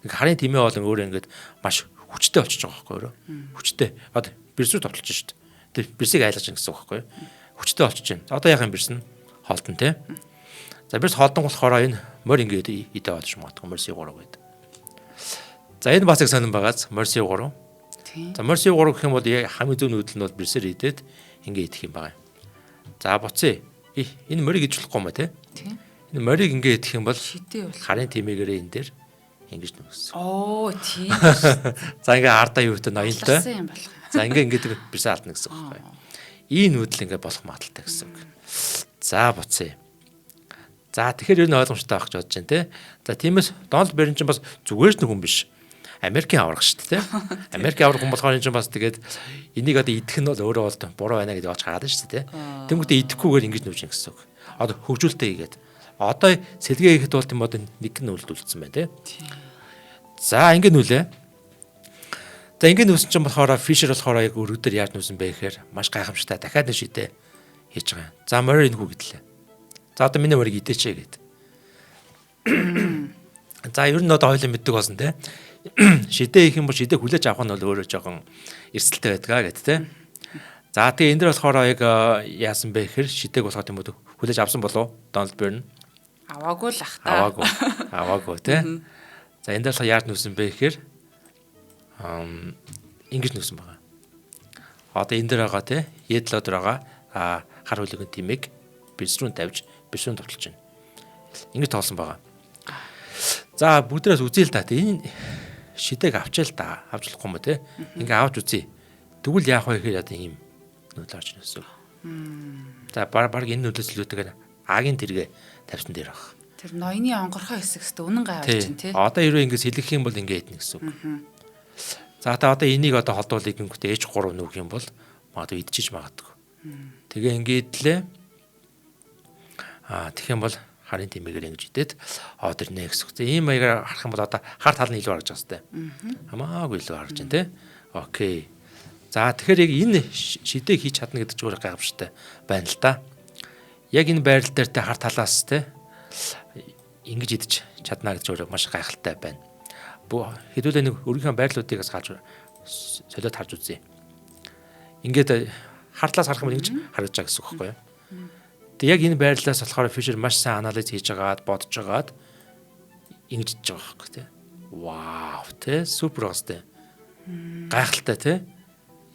Нэг харын тэмээ бол өөрөө ингээд маш хүчтэй болчихж байгаа байхгүй юу? Хүчтэй. Одоо бирсүү тавталж шүү дээ. Тэр бирсийг айлгаж гин гэсэн үг байхгүй юу? Хүчтэй болчихж байна. Одоо яах юм бирсэн? Холдон те. За бирс холдон болохоор энэ морь ингээд идэ болж магадгүй морь C3 гэдэг. За энэ бас их сонирн байгаас морь C3. За морь C3 гэх юм бол хамгийн зөв нүүдэл нь бол бирсээр идээд ингээд идэх юм байгаа. За буцъя. Энэ морийг идэж болохгүй юм тий. Энэ морийг ингээд идэх юм бол харын тимээгээрээ энэ дээр ингэж нүгсэн. Оо тийм. За ингээд ардаа юу гэдэг ноёнтой. За ингээд бирсээ алдна гэсэн үг байхгүй. Ийм нүүдэл ингээд болох магадaltaй гэсэн үг. За буцъя. За тэгэхээр ер нь ойлгомжтой байх гэж бодож байна тий. За тиймээс Дональд Берн чинь бас зүгээр ч нэг хүн биш. Америкийн авраг шүү дээ тий. Америкийн авраг хүн болохоор энэ чинь бас тэгээд энийг одоо идэх нь бол өөрөө бол буруу байна гэдэг оч хараад шүү дээ тий. Тэнгүүтээ идэхгүйгээр ингэж нүвж ин гэсэн үг. Одоо хөгжүүлэлтээ хийгээд. Одоо сэлгээ хийхэд бол тийм одоо нэг нь үлдүүлсэн байна тий. За ингэ нүлээ. За ингэ нүсэн чинь болохоор Fisher болохоор яг өргөдөр яаж нүсэн бэ гэхээр маш гайхамшигтай дахиад нэг шидэ хийж байгаа. За морь энэ хүү гэдлээ. За одоо миний морийг идээчээ гэд. За ер нь одоо хоёулаа мэддэг болсон те. Шидэ их юм бол шидэ хүлээж авах нь бол өөрөө жоохон эрсдэлтэй байдгаа гэд те. За тэгээ энэ дэр болохоор яг яасан бэ гэхээр шидэг болохоо тийм үү хүлээж авсан болов Дональд Берн. Аваагүй л ах та. Аваагүй те. За энэ дэр болохоор яаж нүсэн бэ гэхээр ингэж нүсэн байгаа. Одоо энэ дэр байгаа те. Едлоо дэр байгаа хар хөлөгийн тимийг бирс рүү тавьж бирс рүү товтлож байна. Ингэж тоолсон байгаа. За бүгдээс үзье л да. Энэ шидэг авчаал та. Авч болохгүй юм те. Ингээ авч үзье. Тэгвэл яах вэ гэхээр одоо ийм нүүдэл орж ирсэн. За баг энэ нүүдэлс лүүтэйгээр агийн тэргээ тавьсан дээр баг. Тэр ноёны онгорхоо хэсэгт үнэн гай авч чинь те. Одоо ерөө ингэ сэлгэх юм бол ингэ идэх гэсэн үг. За та одоо энийг одоо холдуулъя гингүүтээ H3 нүг юм бол магадгүй идчихэж магадгүй. Тэгээ ингэ идлээ. Тэгэх юм бол харын тимээгээр ингэж идээд од ирнэ гэсэн үг. Ийм маягаар харах юм бол одоо хар тал нь илүү харагдаж байгаа сте. Хамаагүй илүү харагдаж байна те. Окей. За тэгэхээр яг энэ шидэг хийж чадна гэдэг чинь өөрөө гайхамшигтай байна л да. Яг энэ байрал дээр те хар талаас те ингэж идэж чадна гэж өөрөө маш гайхалтай байна. Хэдүүлээ нэг өөрийнхөө байрлуудыг бас хааж солиод харж үзье. Ингээд хар талаас харах юм ингэж харагдаж байгаа гэсэн үг байхгүй юу? Тэг яг энэ байрлалаас болохоор Fisher маш сайн анализ хийж агаад бодож агаад ингэж идэж байгаа байхгүй тий. Вау тий супер гостэй. Гайхалтай тий.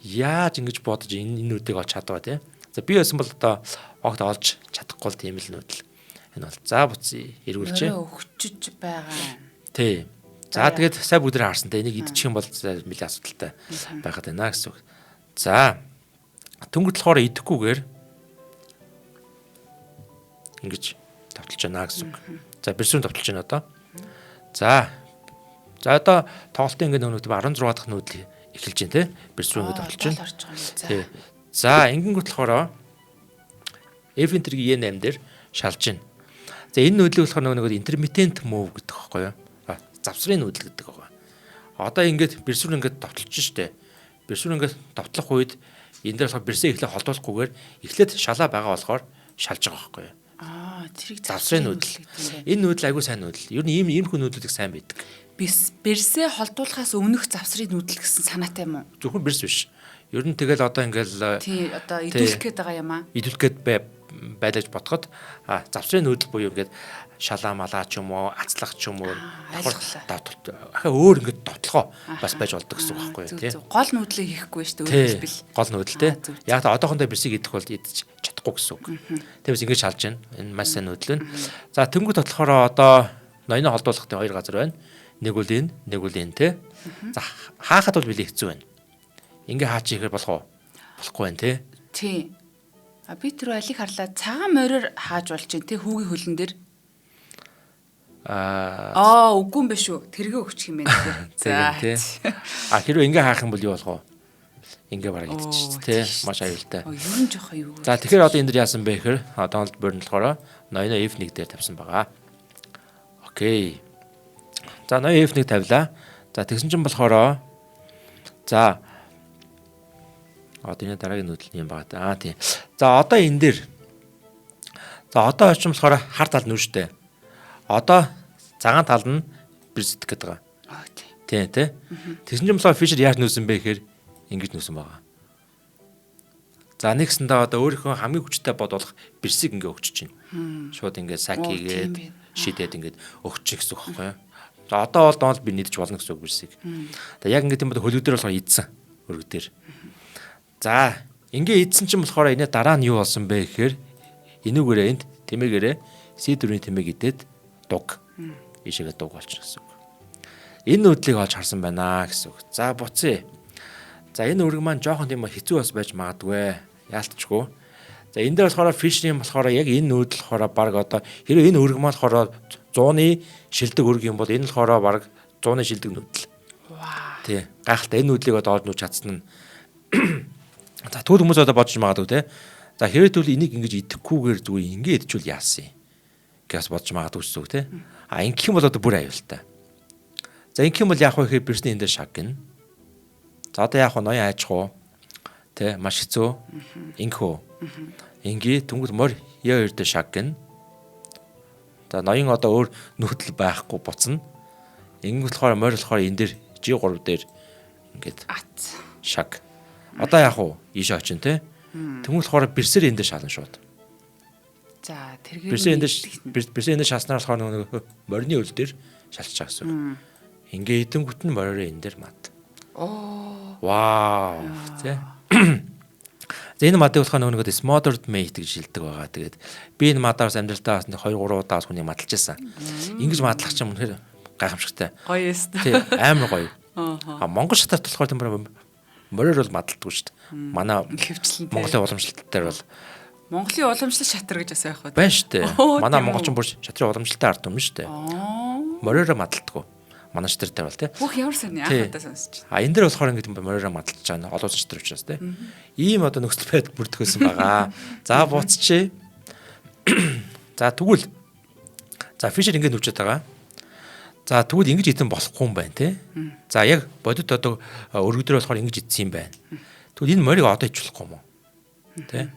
Яаж ингэж бодож энэ нүдийг олж чадваа тий. За би байсан бол одоо огт олж чадахгүй л тийм л нүдэл. Энэ бол за буцъя эргүүлчихэ. Өгчөж байгаа. Тий. За тэгээд сая бүгдээ харсан тий. Энийг идчих юм бол нэлээд асуудалтай байгаад байна гэсэн үг. За тэнгуут болохоор идэхгүйгээр ингэж тавталж байна гэсэн үг. За бирсүн тавталж байна одоо. За одоо тоглолтын ингэ нөгөө 16 дахь нүүдэл эхэлж байна те. Бирсүн ингэ тавталж байна. Тий. За ингэнгүүт болохоор F-ийн тэргийн E8 дээр шалж байна. За энэ нүүдлийг болохоор нөгөө intermittent move гэдэг байхгүй юу? Завсрын нүүдэл гэдэг байгаа. Одоо ингэж бирсүн ингэ тавталж штэ. Бирсүн ингэ тавтлах үед энэ дээр болохоор бирсээ эхлээ холдуулахгүйгээр эхлээд шалаа байгаа болохоор шалж байгаа байхгүй юу? Тэрийг завсрын нүүдэл. Энэ нүүдэл айгүй сайн нүүдэл. Ер нь ийм хүн нүүдлүүд их сайн байдаг. Бирсээ холдуулахаас өмнөх завсрын нүүдэл гэсэн санаатай юм уу? Зөвхөн бирс биш. Ер нь тэгэл одоо ингээл тий одоо идүүлэх гээд байгаа юм аа. Идүүлэх гээд байлаж бодоход завсрын нүүдэл буюу ингээд шалаа малаа ч юм уу, ацлах ч юм уу, дахиад өөр ингээд дотлохоо бас байж болдог гэсэн үг байхгүй тий. Гол нүүдлийг хийхгүй шүү дээ өөр бил. Гол нүүдэл тий. Яг та одоохондоо бирсийг идэх бол идэж чадахгүй гэсэн үг. Тэгээс ингэж шалж байна. Энэ маш сайн нүүдэл байна. За тэнгуут бодлохоор одоо ноёно холдуулахтай хоёр газар байна. Нэг үл энэ, нэг үл энэ тий. За хаахад бол билий хэцүү байна. Ингээ хаач ихээр болох уу? Болохгүй байна тий. Тий. Би тэр алийг харлаа цагаан мороор хааж болж чинь тий хүүгийн хөлн дээр. Үгүй юм биш үү? Тэргээ өгчих юм байна. За тий. Хэрвээ ингээ хаах юм бол юу болох вэ? Ингээ бараг идчих тий. Маш аюултай. Ер нь жоох аюул. За тэгэхээр одоо энэ дэр яасан бэ гэхээр Дональд Берн болохоор ноёно F1 дээр тавьсан байгаа. Окей. За ноёно F1 тавилаа. За тэгсэн чинь болохоор за энэ дараагийн нүүдэл юм байна. Тийм. За одоо энэ дээр за одоо очим болохоор хар тал нүр штэ. Одоо цагаан тал нь бирсдэх гэдэг байгаа. Тийм тий. Тэгсэн чинь болохоор Fisher яаж нүүсэн бэ гэхээр ингэж нүүсэн байгаа. За нэгсэндээ одоо өөрийнхөө хамгийн хүчтэй бодох бэрсийг ингээ өгч чинь. Шууд ингээ сак хийгээд шидэд ингээ өгч гэсэн үг байхгүй юу? За одоо бол Дональд би нэгдэж болно гэсэн үг бэрсийг. Тэгээ яг ингээ тийм бол хөлөг дээр болохоор идсэн өргөд дээр. За ингээ идсэн чинь болохоор энэ дараа нь юу болсон бэ гэхээр энүүгээрээ энд тэмээгээрээ C4-ийн тэмээг идээд дуг. Ишээгээ дуг болчихно гэсэн үг. Энэ нүдлийг олж харсан байна гэсэн үг. За буцъя. За энэ өрг маань жоохон тийм хэцүү бас байж магадгүй. Яалтчгүй. За энэ дээр болохоор фишрийн болохоор яг энэ нүүдэл болохоор баг одоо хэрэв энэ өрг маань болохоор 100-ны шилдэг өрг юм бол энэ болохоор баг 100-ны шилдэг нүүдэл. Вау. Тий. Гайхалтай энэ нүүдлийг одоо олж нууж чадсан нь. За тэгвэл хүмүүс одоо бодож магадгүй те. За хэрэв тэгвэл энийг ингэж идэхгүйгээр зүгээр ингэ идчихвэл яасан юм гэж бодож магадгүй гэсэн үг те. А ингэх юм бол одоо бүр аюултай. За ингэх юм бол яах вэ гэхээр бирсний энэ дээр шаг гин. За одоо яах вэ? Ноён айчих уу? Тэ маш хэцүү. Ингэхүү. Ингээ түнгэл морь яа хоёр дээр шаг гин. За ноён одоо өөр нүхтэл байхгүй буцна. Ингэ болохоор морь болохоор энэ дээр G3 дээр ингээд шаг. Одоо яах вэ? Ийш очин те. Түнгэл болохоор бирсээр энэ дээр шална шууд. За тэргээр бирсээр энэ дээр шалснаар болохоор нөгөө морины өл дээр шалчих гэсэн үг. Ингээ эдэнгүүт нь морьроо энэ дээр мад. Оо. Вау. Тэ. За энэ мадыг болохоо нөгөө smothered mate гэж шилдэг байгаа. Тэгээд би энэ мадаас амьдралтаа бас 2 3 удаас хүнийг мадалж байсан. Ингэж мадлах чинь үнэхээр гайхамшигтай. Гоё ёст. Тий, амар гоё. Монгол шатарт болохоор тийм морьор бол мадалдаггүй шүү дээ. Манай хөвчлэнтэй. Монголын уламжлалт дээр бол Монголын уламжлалт шатар гэж бас байх уу? байна шүү дээ. Манай монголчин бүр шатрын уламжлалтай ард юм шүү дээ. Морьороо мадалдаггүй. Манай шатартай бол тий. Бүх ямар сони анхудаа сонсч. Энэ дээр болохоор ингэ морьороо мадалж байгаа олон шатар учраас тий. Ийм одоо нөхцөл байдал бүрдгөөсөн байгаа. За буцчээ. За тэгвэл за фишер ингэ нүчээд байгаа. За тэгвэл ингэж идэн болохгүй юм байна тий. За яг бодит одоо өргөдөр болохоор ингэж идсэн юм байна. Тэгвэл энэ морийг одоо ичүүлэхгүй юм уу? Тий.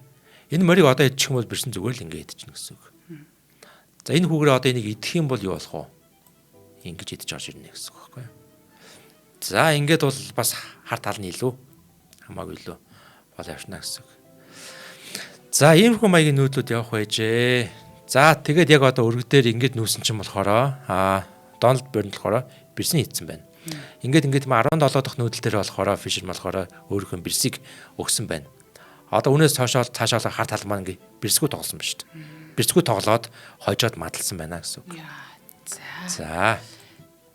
Энэ морийг одоо идчих юм бол бирсэн зүгээр л ингэ идчихнэ гэсэн үг. За энэ хүүгээрээ одоо энийг идэх юм бол юу болох вэ? Ингэж идэж орж ирнэ гэсэн үг байхгүй юу? За ингээд бол бас хар тал нь илүү хамаагүй илүү бол явшна гэсэн үг. За иймэрхүү маягийн нүүдлүүд явах байжээ. За тэгээд яг одоо өргөд дээр ингэж нүүсэн чинь болохоор Дональд Берн болохоор бирсний хийцэн байна. Ингээд 17 дахь нүүдэл дээр болохоор фишер болохоор өөрийнхөө бирсийг өгсөн байна. Одоо үнээс цаашаа хар тал маань ингээ бирсгүү тоглосон ба шүү дээ. Бирсгүү тоглоод хойжоод мадалсан байна гэсэн үг.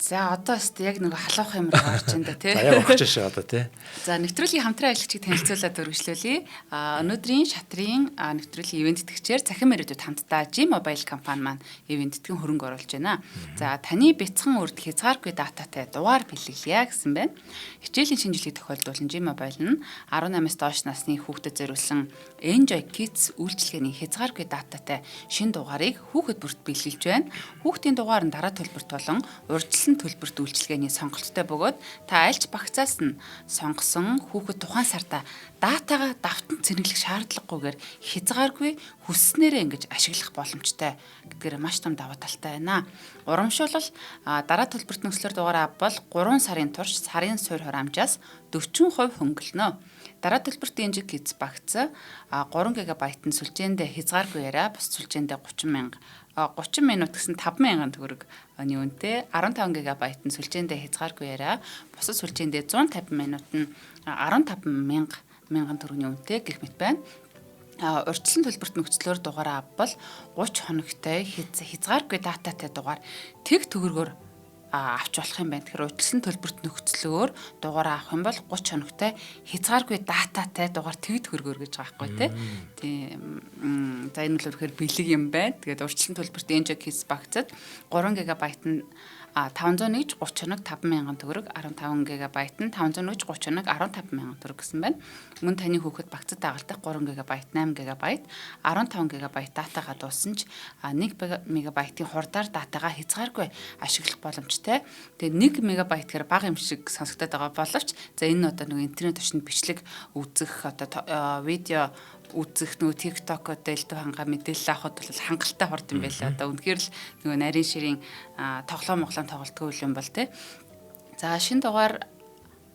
За одоо өстө яг нэг халаах юм орж энэ тий. За яг өгч шээ одоо тий. За нэвтрүүлгийн хамтран ажиллагчийг танилцуулаад өргөжлүүлье. Өнөөдрийн шатрын нэвтрүүлгийн ивент тэтгэгчээр цахим ирээдүйд хамтдаа G-Mobile компани маань ивент тэтгэн хөрөнгө оруулж байна. За таны бяцхан үрд хязгааргүй дататай дугаар бэлгэлье гэсэн байна. Хичээлийн шинжилгээг тохиолдуулан G-Mobile нь 18-аас доош насны хүүхдэд зориулсан Enjoy Kids үйлчилгээний хязгааргүй дататай шинэ дугаарыг хүүхэд бүрт бэлгэлж байна. Хүүхдийн дугаар нь дараа төлбөрт болон урьдчилан төлбөрт үйлчилгээний сонголттой бөгөөд та альч багцаас нь сонгосон хүүхэд тухайн сарда датагаа давтан цэнэглэх шаардлагагүйгээр хязгааргүй хүсснээрээ ингэж ашиглах боломжтой гэдгээр маш том даваа талтай байна. Урамшуулал дараа төлбөрт нөхцлөр дугаараа бол 3 сарын турш сарын суурь хураамжаас 40% хөнгөлнө. Дараа төлбөрт Enjoy Kids багц 3 ГБ-ын сүлжээндээ хязгааргүй яриа бус сүлжээндээ 30 минут гэсэн 5,000 төгрөг үнэтэй 15 ГБ-ын сүлжээндээ хязгааргүй яриа бусад сүлжээндээ 150 минут нь 15,000 төгрөгийн үнэтэй гэх мэт байна. Урьдчилан төлбөрт нөхцлөөр дугаараа авбал 30 хоногтой хязгааргүй дататай дугаар тэг төгрөгөөр авч болох юм байна. Тэгэхээр урьдчилан төлбөрт нөхцлөөр дугаараа авах юм бол 30 хоногтой хязгааргүй дататай дугаар тэг төгрөгөөр гэж байгаа байхгүй тийм. За энэ л үнэхээр бэлэг юм байна. Тэгээд урьдчилан төлбөрт Enjoy Kids багцад 3 ГБ нь 501 30 хоног 5,000 төгрөг 15 ГБ нь 501 30 хоног 15,000 төгрөг гэсэн байна. Мөн таны хүүхэд багцад дагалдах 3 ГБ 8 ГБ 15 ГБ датагаа дууссан ч 1 МБ-ийн хурдаар датагаа хязгааргүй ашиглах боломжтой. Тэгээд 1 МБ гэхээр бага юм шиг сонсогдоод байгаа боловч за энэ одоо нэг интернет түвшинд бичлэг үзэх одоо видео үзэх нөгөө TikTok дэлдв ханга мэдээлэл авахд бол хангалттай хорд юм байлаа. Одоо үнэхээр л нөгөө нарийн ширийн тоглоом тоглолтгүй юм бол тий. За шинэ дугаар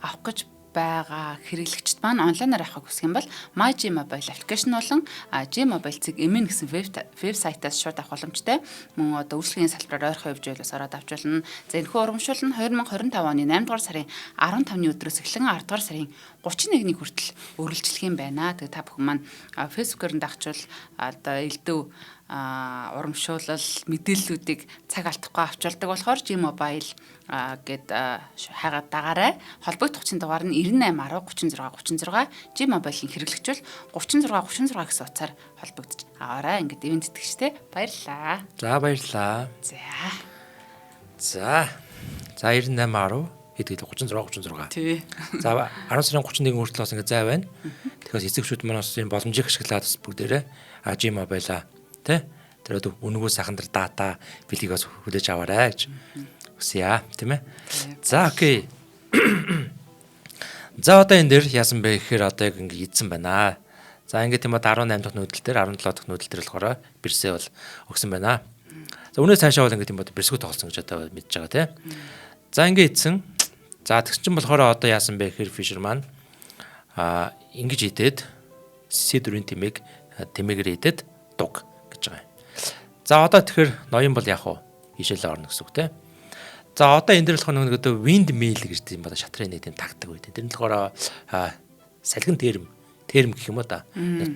авах гэж байгаа хэрэглэгчд маань онлайнаар авахыг хүсэх юм бол My Gmobile аппликейшн болон Gmobile цэг MN гэсэн вебсайтаас шууд авах боломжтой. Мөн одоо үйлчлэгийн салбараар ойрхон явж байлаас ороод авч болно. За энэхүү урамшуул нь 2025 оны 8 дугаар сарын 15-ны өдрөөс эхлэн 10 дугаар сарын 31-ний хүртэл үргэлжлэх юм байна. Тэгээ та бүхэн маань Facebook-оор дагчвал одоо элдв урамшуулал мэдээллүүдийг цаг алдахгүй авч болдог болохоор Gmobile гэд хайгаад дагаарай. Холбогдох хүчийн дугаар нь 98 10 36 36 Gmobile-ийн хэрэглэгч бол 36 36 гэсэн утсаар холбогдож аваарай. Ингээд ивент тэтгэжтэй баярлалаа. За баярлалаа. За 98 10 хэд 36 36. Тий. За 10 сарын 31 хүртэл бас ингэ зай байна. Тэгэхээр эцэгчүүд манаас энэ боломжийг ашиглаад бүгдээрээ Gmobile тэ тэр одоо үнэгүй сайхан тэр дата билийг бас хүлээж аваарай гэж хүсье тийм ээ. За окей. За одоо энэ дээр яасан бэ гэхээр одоо яг ингэ идсэн байна. За ингэ тийм одоо 18 дахь нүүдэл дээр 17 дахь нүүдэл дээр болохоор бирсээ бол өгсөн байна. За үнээс цаашаа бол ингэ тийм одоо бирсгүү тоглосон гэж одоо мэдж байгаа тийм. За ингэ идсэн. За тэгс чинь болохоор одоо яасан бэ гэхээр Fisher маань ингэж идээд C4-ийн тэмээгээр идээд дуг гэж байгаа юм. За одоо тэгэхээр ноён бол яг уу ишээлээ орно гэсэн үг тийм. За одоо энэ дээр болохоор нэг одоо windmill гэж тийм одоо шатрын нэг тийм тагдаг үед. Тэр нь болохоор салхин терм гэх юм уу да.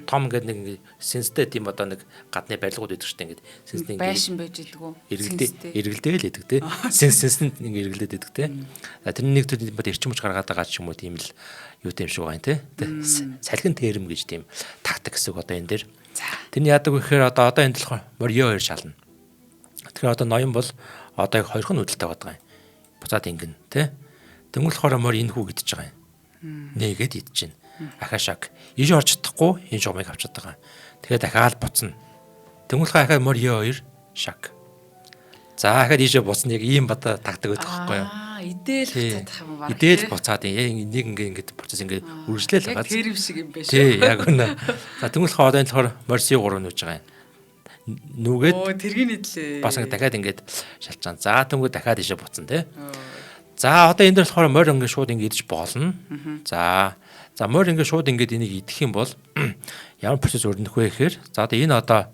Том гэдэг нэг сенстэй тийм одоо нэг гадны барилгууд байдаг шүү дээ ингээд сенсний байшин байж илгүү. Эргэлдээ л байдаг тийм. Сенсэнд нэг эргэлдээд байдаг тийм. Тэр нэг төр бод эрчим хүч гаргаад байгаа ч юм уу тийм л юу тийм шиг байгаа юм тийм. Салхин терм гэж тийм тагдаг гэсэн үг одоо энэ дээр. Тэрний яадаг вэ гэхээр одоо энэ болохоор морио 2 шална. Тэгэхээр одоо ноён бол одоо яг хоёрхан нүдэлтэй байгаа юм. Буцаад ингэн тий. Тэнгүүл болохоор мор энэ хүү гэдэж байгаа юм. Нэгэд идэж чинь. Ахашаг. Иш орж чадахгүй энэ жомыг авч чаддаг. Тэгэхээр дахиад буцна. Тэнгүүл хахаа морио 2 шаг. За дахиад ишээ буцна яг ийм бата тагдаг байдаг байхгүй юу? Идэл буцаад юм байна. Идэл буцаад нэг ингээд процесс ингээд үргэлжлээл байгаа. Тэр юм шиг юм байна шүү. Тий, яг үнэ. За тэнгүүл одоо энэ болохоор морси 3 нүүж байгаа юм. Нүгээд тэргийн идлээ. Бас ингээд дахиад ингээд шалчаан. За тэнгүү дахиад ишээ буцсан тий. За одоо энэ дээр болохоор морь ингээд шууд ингээд идэж болно. За морь ингээд шууд ингээд энийг идэх юм бол ямар процесс өрнөх вэ гэхээр за одоо энэ одоо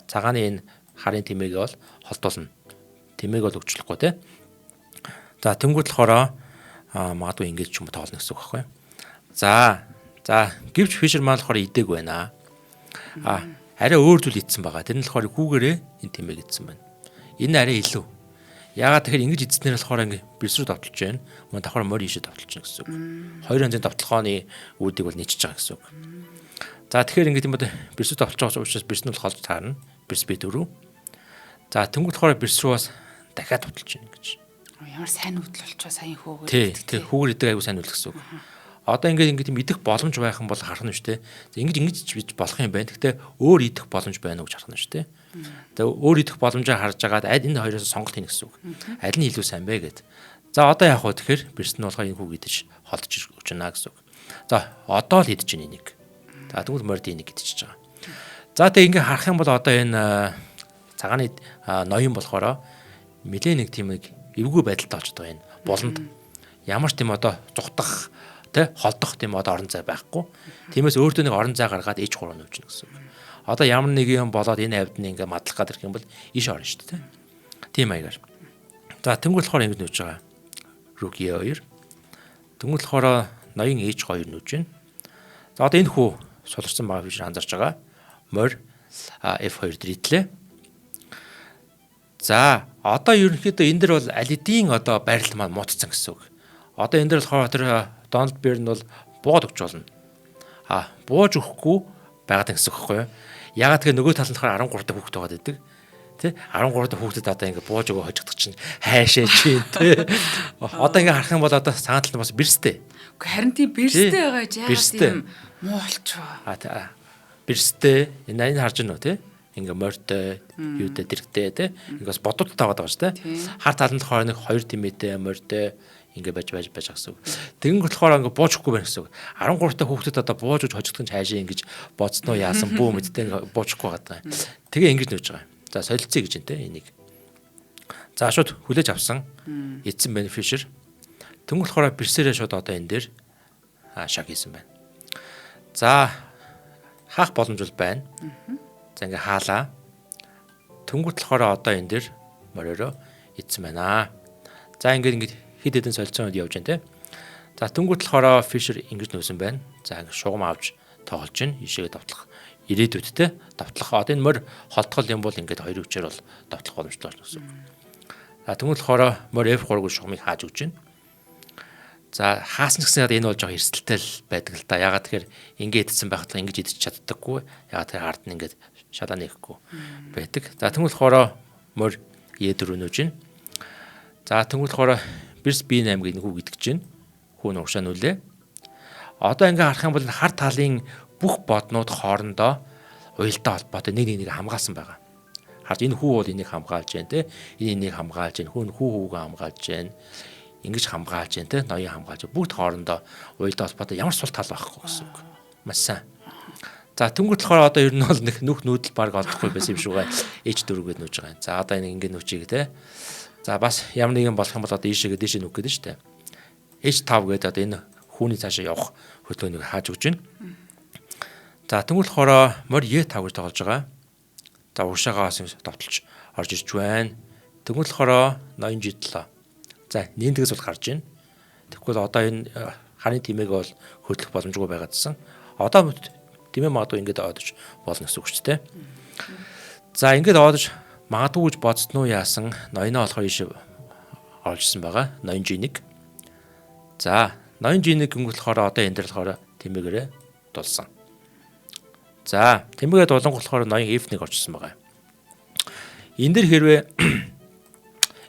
цагааны энэ харын тэмээг бол холдуулна. Тэмээг бол өгчлөхгүй тий. За тэнгууд болохоор магадгүй ингэж ч юм уу тоолно гэсэн үг байхгүй. За гэвч Fisher маань болохоор идэг байна. Арай өөр зүйл идсэн байгаа. Тэр нь болохоор хүүгээрээ энэ тэмээг идсэн байна. Энэ арай илүү. Яагаад тэгэхээр ингэж идснээр болохоор ингэ бэрс рүү давталж байна. Мөн давхар морь ийшээ давталж байна гэсэн үг. Хоёр янзын давталгооны үүдийг бол нийцэж байгаа гэсэн үг. За тэгэхээр ингэ тийм одоо бэрс рүү давталж байгаа учраас бэрс нь бол холж таарна. Бэрс бие дөрөв. За тэнгууд болохоор бэрс рүү бас дахиад давталж байна гэж. Ямар сайн нүүдэл болчихоо сайн хөөгөр. Тий, хүүгэр идэг аягүй сайн нүүдэл гэсэн үг. Одоо ингээд тийм идэх боломж байх юм бол харах нь шүү дээ. Ингэж бич болох юм байна. Гэхдээ өөр идэх боломж байна уу гэж харах нь шүү дээ. Тэгээ өөр идэх боломжоо харж агаад энэ хоёроос сонголт хийнэ гэсэн үг. Аль нь илүү сайн бэ гэд. За одоо яах вэ тэгэхээр бэрс нь болохоор энэ хүүг идэж холдож өгч байна гэсэн үг. За одоо л идэж байна энийг. За тэгвэл морд энийг идчихэж байгаа. За тэгээ ингээд харах юм бол одоо энэ цагааны ноён болохоор нэлээ нэг тийм нэг эвгүй байдалтай болчиход байгаа энэ болонд. Ямар ч тийм одоо зүхтах тэ холдох тийм одоо орон зай байхгүй. Тиймээс өөртөө нэг орон зай гаргаад ээж гурав нүүжнэ гэсэн үг. Одоо ямар нэг юм болоод энэ авд нь ингээ мадлах гэдэг юм бол иш орно шүү дээ. Тийм маягаар. За тэнгуул болохоор ингэ нүүж байгаа. Руки 2. Тэнгуул болохоор ноён ээж 2 нүүж байна. За одоо энэ хүү суларсан байгаа биш анзарч байгаа. Морь F2 дээр идлээ. За одоо ерөнхийдөө энэ дэр бол алидийн одоо байрал маань муудсан гэсэн үг. Одоо энэ дэр болохоор тэр Дональд Берн бол бууд өгч болно. Бууж өгөхгүй байгаад гэсэн үг байхгүй юу? Ягаад тэгэхээр нөгөө талд нь 13 дахь хүүхэд байгаа гэдэг. Тэ 13 дахь хүүхдэд одоо ингэ бууж өгөө хожигдох чинь хайшаа чинь тэ. Одоо ингэ харах юм бол одоо цагаан талд бас бэрстэй. Харин тийм бэрстэй байгаа гэж яагаад тийм муу болчихоо. Бэрстэй энэ харж байна уу тэ? Ингээ морьтой, юутай дэрэгтэй тэ. Ингээс бодолтой байгаа шүү дээ. Хар талд нь болохоор нэг 2 тэмээтэй морьтой ингээ байж гэсэн үг. Тэгэнгүүт болохоор ингээ буужхгүй байна гэсэн үг. 13 та хүүхдэд одоо бууж өгч хожигдох нь цаашаа ингэж бодсноо яасан бүү мэдтэй буужхгүй байгаа юм. Тэгээ ингэж нүүж байгаа. За солилцъя гэж энэ энийг. За шууд хүлээж авсан. Эдсэн байна Fisher. Тэнгүүт болохоор бэрсээрээ шууд одоо энэ дээр шаг хийсэн байна. За хаах боломж бол байна. За ингээ хаалаа. Тэнгуут болохоор одоо энэ дэр мориороо идсэн байна. За ингээд хэд хэдэн солилцоонд явж байна те. За тэнгуут болохоор Fisher ингэж нөөсөн байна. За ингээ шугам авч тоглож байна. Ишээгээ давтлах ирээдүйдтэй давтлах. Одоо энэ морь холтгол юм бол ингээд хоёр хүчээр бол давтлах боломжтой болно гэсэн. За тэнгуут болохоор морь F3-г шугамыг хааж өгч байна. За хаасан гэсэн яг энэ бол жоо эрсдэлтэй л байдаг л да. Ягаад тэгэхээр ингээд идсэн байхад ингэж идэж чаддаггүй. Ягаад тэгэхээр ард нь ингээд шалаа нэхгүй байдаг. За тэнгуут болохоор морь E4 нөөж байна. За тэнгуут болохоор Бирс B8-ыг нөхүү гэдгэж байна. Хүүн урагшаа нүлээ. Одоо ингээд харах юм бол хар талын бүх боднууд хоорондоо уялдаа холбоотой нэг хамгаалсан байгаа. Харж энэ хүү бол энийг хамгаалж байна те. Энийг хамгаалж байна. Хүүн хүүгээ хамгаалж байна. Ингэж хамгаалж байна те. Ноён хамгаалж бүгд хоорондоо уялдаа холбоотой ямар сул тал байхгүй гэсэн үг. Маш сайн. За тэнгуут болохоор одоо ер нь бол нэг нүх нүүдэл баг олдохгүй байсан юм шүүгээ H4 гээд нүүж байгаа юм. За одоо энэ ингэ нүүчийг те. За бас ямар нэгэн болох юм бол одоо ийшээгээ дээшээ нүх гээд нь штэ. H5 гээд одоо энэ хүүний цаашаа явах хөдөлгөөнийг хааж өгч байна. За тэнгуут болохоор морь E5 гэж тоглож байгаа. За урагшаагаас довтолж орж ирж байна. Тэнгуут болохоор ноён G7. За нэмдгээс бол гарч байна. Тэгвэл одоо энэ харын тимээг бол хөдлөх боломжгүй байгаадсан. Одоо тимээ магадгүй ингэж одож болно гэсэн үг шүү дээ. За ингэж одож магадгүй гэж бодсон уу яасан ноёноо болохоор ийш оржсэн байгаа. Ноён G1. За ноён G1 гингүүт болохоор одоо энэ дээр болохоор тимээгээрээ дулсан. За тэмээгээ дулангуул болохоор ноён F1 орчихсон байгаа. Энэ дэр хэрвээ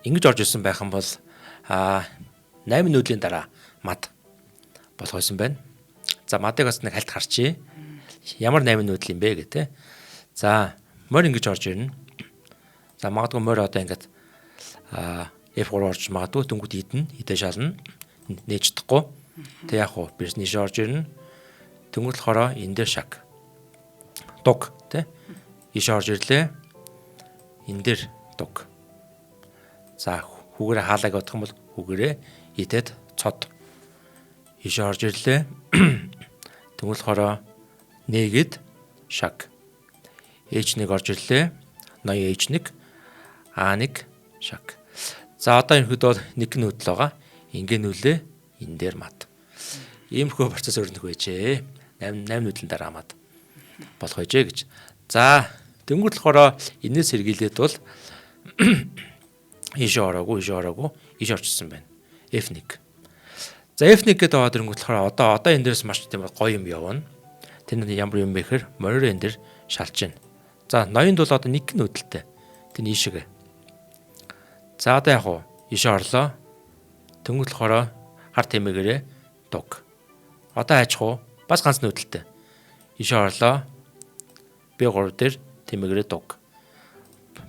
ингэж орж ирсэн байх юм бол 8 нүүдлийн дараа мад болох байсан байна. За мадыг бас нэг хальт харчээ. Ямар 8 нүүдэл юм бэ гэдэг. За морь ингэж орж ирнэ. За магадгүй морь одоо ингээд F3 орж магадгүй дөнгөд идэ шална. Нээж чадахгүй. Тэг яг уу бирс нийш орж ирнэ. Тэнгуут болохоор энэ дээр шаг. Дуг тий. Иш орж ирлээ. Энэ дээр дуг. За хүүгээрээ хаалаг бодох юм бол хүүгээрээ идэд цод. Иш орж ирлээ. Тэнгуут болохоор нэгэд шаг. H1 орж ирлээ. Ноён H1 A1 шаг. За одоо энэ хэд бол нэг нүүдэл байгаа. Ингээ нүлээ энэ дээр мад. Иймэрхүү процесс өрнөх байжээ. 8 нүүдлийн дараа мад болох байжээ гэж. За тэнгуут болохоор энэс сэргийлээд бол иш ороогүй иш орчсон байна. F1. За F1 гэдэг аваад ирэнгүүт болохоор одоо энэ дээрс маш тийм гоё юм явна. Тэр нь ямар юм бэ гэхээр морь энэ дэр шалж байна. За ноёнд бол одоо нэг нүүдэлтэй. Тэр ийшээгээ. За одоо яг уу иш орлоо. Тэнгуут болохоор хар тэмээгээрээ дуг. Одоо хайчих уу? Бас ганц нүүдэлтэй. Иш орлоо. B3 дээр тэмээгээрээ дуг.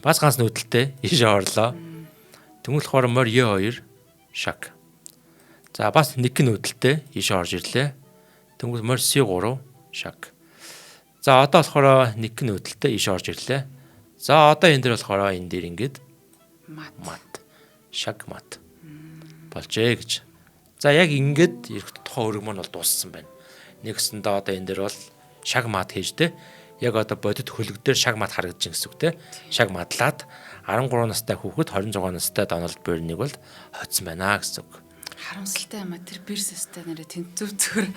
Бас ганц нүүдэлтэй иш орлоо. Тэнгуут болохоор морь E2 шаг. За бас нэг нүүдэлтэй иш орж ирлээ. Тэнгуут морь C3 шаг. За одоо болохоор нэг нүүдэлтэй иш орж ирлээ. За одоо энэ дээр болохоор энэ дээр ингээд мат шаг мат болжээ гэж. За яг ингээд ирэх тухайн өргөмөр нь бол дууссан байна. Нэгсэндээ одоо энэ дээр бол шаг мат хийжтэй. Яг одоо бодит хөлөг дээр шаг мат харагдаж байна гэсэн үг те. Шаг мадлаад 13 настай хүүхэд 26 настай Дональд Бернийг бол хоцсон байна гэсэн үг. Харамсалтай юм а тэр бирсэстэй нэрэ тэнцүү зүгээр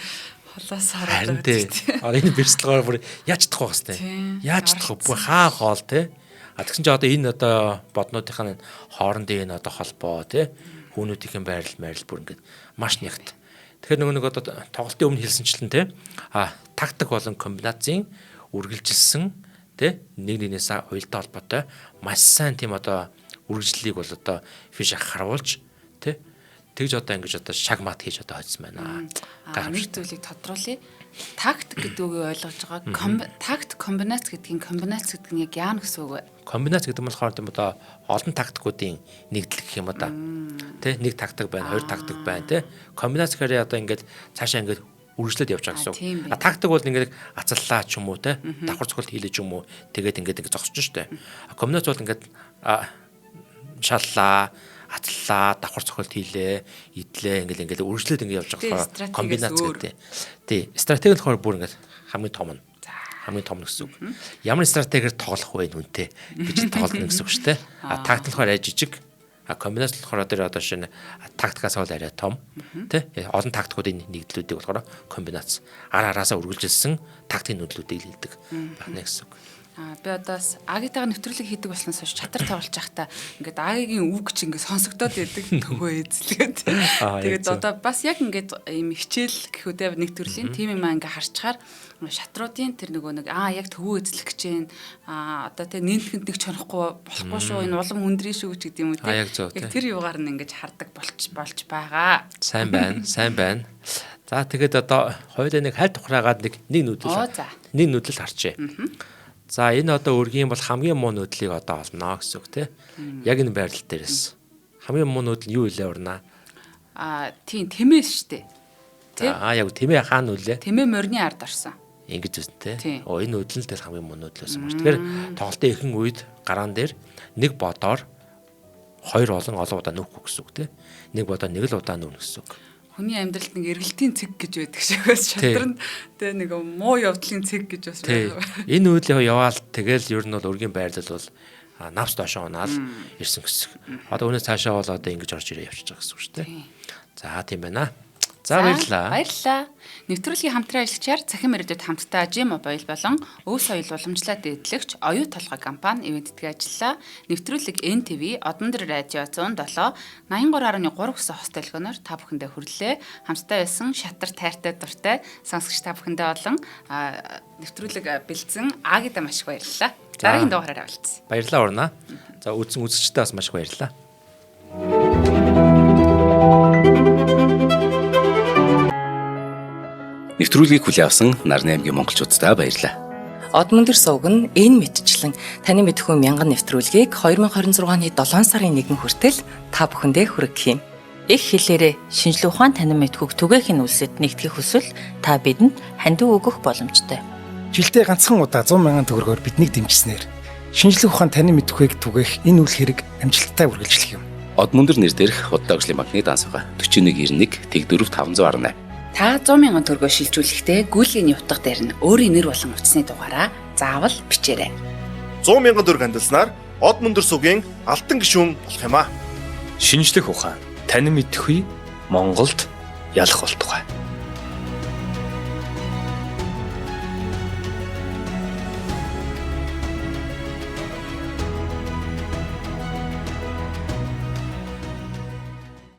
холоос хараад байгаа тийм. Энэ бирслэгээр бүр яаж чадах байх хэвээр. Яаж чадах вэ? Хаа хоол те. Тэгсэн чинь одоо энэ одоо боднуудынхаа хоорондын энэ одоо холбоо те. Хүүнүүдийн байрал бүр ингээд маш нягт. Тэгэхээр нэг одоо тоглолтын өмнө хэлсэнчлэн те. Тактик болон комбинацийн үргэлжилсэн те нэг нэгнээс уялдаа холбоотой маш сайн тийм одоо үргэлжлэлийг бол одоо Fisher харуулж те тэгж одоо ингэж одоо шаг мат хийж одоо хоцсон байна. Нэг зүйлийг тодруулъя. Такт гэдэг үгийг ойлгож байгаа. Такт комбинац гэдгийг комбинац гэдэг нь яг яа гэсэн үг вэ? Комбинац гэдэг нь болохоор тийм одоо олон тактикуудын нэгдэл гэх юм одоо. Тэ нэг тактик байна, хоёр тактик байна тэ. Комбинац гэхээр одоо ингээд цаашаа ингээд үргэлжлээд явж байгаа гэсэн үг. Тактик бол ингээд ацаллаа ч юм уу тэ. Давхар цогт хийлэж юм уу. Тэгээд ингээд зогсож штэ. Комбинац бол ингээд шаллаа Атлаа, давхар цохолт хийлээ, идлээ ингээл үргэлжлээд явж байгаа комбинац гэдэг. Тий. Стратеги болохоор бүр ингээд хамгийн том нь. Хамгийн том гэсэн үг. Ямар стратегиэр тоглох вэ нүнтэй гэж тоглоно гэсэн үг шүү дээ. Тактик болохоор жижиг. Комбинац болохоор одоо шинэ тактикаас бол арай том. Тэ? Олон тактикуудын нэгдлүүдийг болохоор комбинац араасаа үргэлжилсэн тактикийн нүдлүүдийг хэлдэг байна гэсэн үг. Би одоо агитаага нэвтрүүлэг хийдэг болсноос хойш чатар тоглож байхдаа ингээд агийн үг чи ингээд сонсогдоод байдаг төгөө эзлэгээд. Тэгээд одоо бас яг ингээд ийм хичээл гэхүүдээ нэг төрлийн тим юм ингээд харчаар шатруудын тэр нөгөө нэг яг төвөө эзлэх гэж байна. Одоо тэг нэнтгэнд нэг чонхгүй болохгүй шүү. Энэ улам өндрийн шүү ч гэдэг юм уу те. Яг тэр юугаар нь ингээд хардаг болж байгаа. Сайн байна. За тэгээд одоо хоёулаа нэг хальт ухраагаад нэг нүдэл харчээ. За энэ одоо өргийн бол хамгийн муу нүүдлийг одоо олно гэсэн үг тий. Яг энэ байрлал дээрээс хамгийн муу нүүдэл юу илээ урнаа? Тийм тэмээс штэ. Тий. Яг тэмээ хаана нүлээ? Тэмээ морины ард орсон. Ингэж үстэй. Энэ нүүдэл нь тэгэл хамгийн муу нүүдэл байсан ба. Тэгэхээр тоглолтын ихэнх үед гараан дээр нэг бодоор хоёр олон удаа нүүхгүй гэсэн үг тий. Нэг бодоор нэг л удаа нүүнэ гэсэн үг. Хүний амьдралд нэг эргэлтийн цэг гэж байдаг шээс шатранд тэгээ нэг муу явдлын цэг гэж бас байна. Энэ үйл яваал тэгэл ер нь бол өргийн байрлал бол навс доошоо унаал ирсэн гэсэн. Одоо өнөөс цаашаа бол одоо ингэж орж ирээ явчихж байгаа гэсэн үг шүү дээ. За тийм байна. За баярлалаа. Нэвтрүүлгийн хамтран ажиллагчаар цахим ирээдүйд хамтдаа G-Mobile болон өв соёл уламжлалт эдлэгч Оюу толгой компани ивэнтдгээ ажиллаа. Нэвтрүүлэг NTV Одондөр радио 107 83.3 гэсэн хос телефоноор та бүхэндээ хүрлээ. Хамтдаа байсан шатар тайртай дуртай сонсогч та бүхэндээ болон нэвтрүүлэг бэлдсэн Агида маш их баярлалаа. Дараагийн дугаараараа уулзъя. Баярлалаа урнаа. За үзсэн үзэгчдээ бас маш их баярлалаа. Нэвтрүүлгийг хүлээн авсан Нарны аймгийн монголчуудаа баярлалаа. Одмондөр сувг нь энэ мэдчлэн таны мэдхүйн мянган нэвтрүүлгийг 2026 оны 7 сарын 1 хүртэл та бүхэндээ хүргэх юм. Их хэлээрээ шинжлэх ухаан танин мэдхүйг түгээх нь үлсэд нэгтгэх хүсвэл та бидэнд хандив өгөх боломжтой. Жилдээ ганцхан удаа 100 мянган төгрөгөөр биднийг дэмжснээр шинжлэх ухаан танин мэдхүйг түгээх энэ үйл хэрэг амжилттай үргэлжлэх юм. Одмондөр нэр дээрх Худал ажлын банкны дансага 4191 Тэг 4518. Та 100 мянган төгрөгөөр шилжүүлэхдээ гүйлгээний утга дээр нь өөрийн нэр болон утасны дугаараа заавал бичээрэй. 100 мянган төгрөг хандалснаар Одмондөр сувгийн алтан гишүүн болох юм а. Шинжлэх ухаан танин мэдхгүй Монголд ялах болтугай.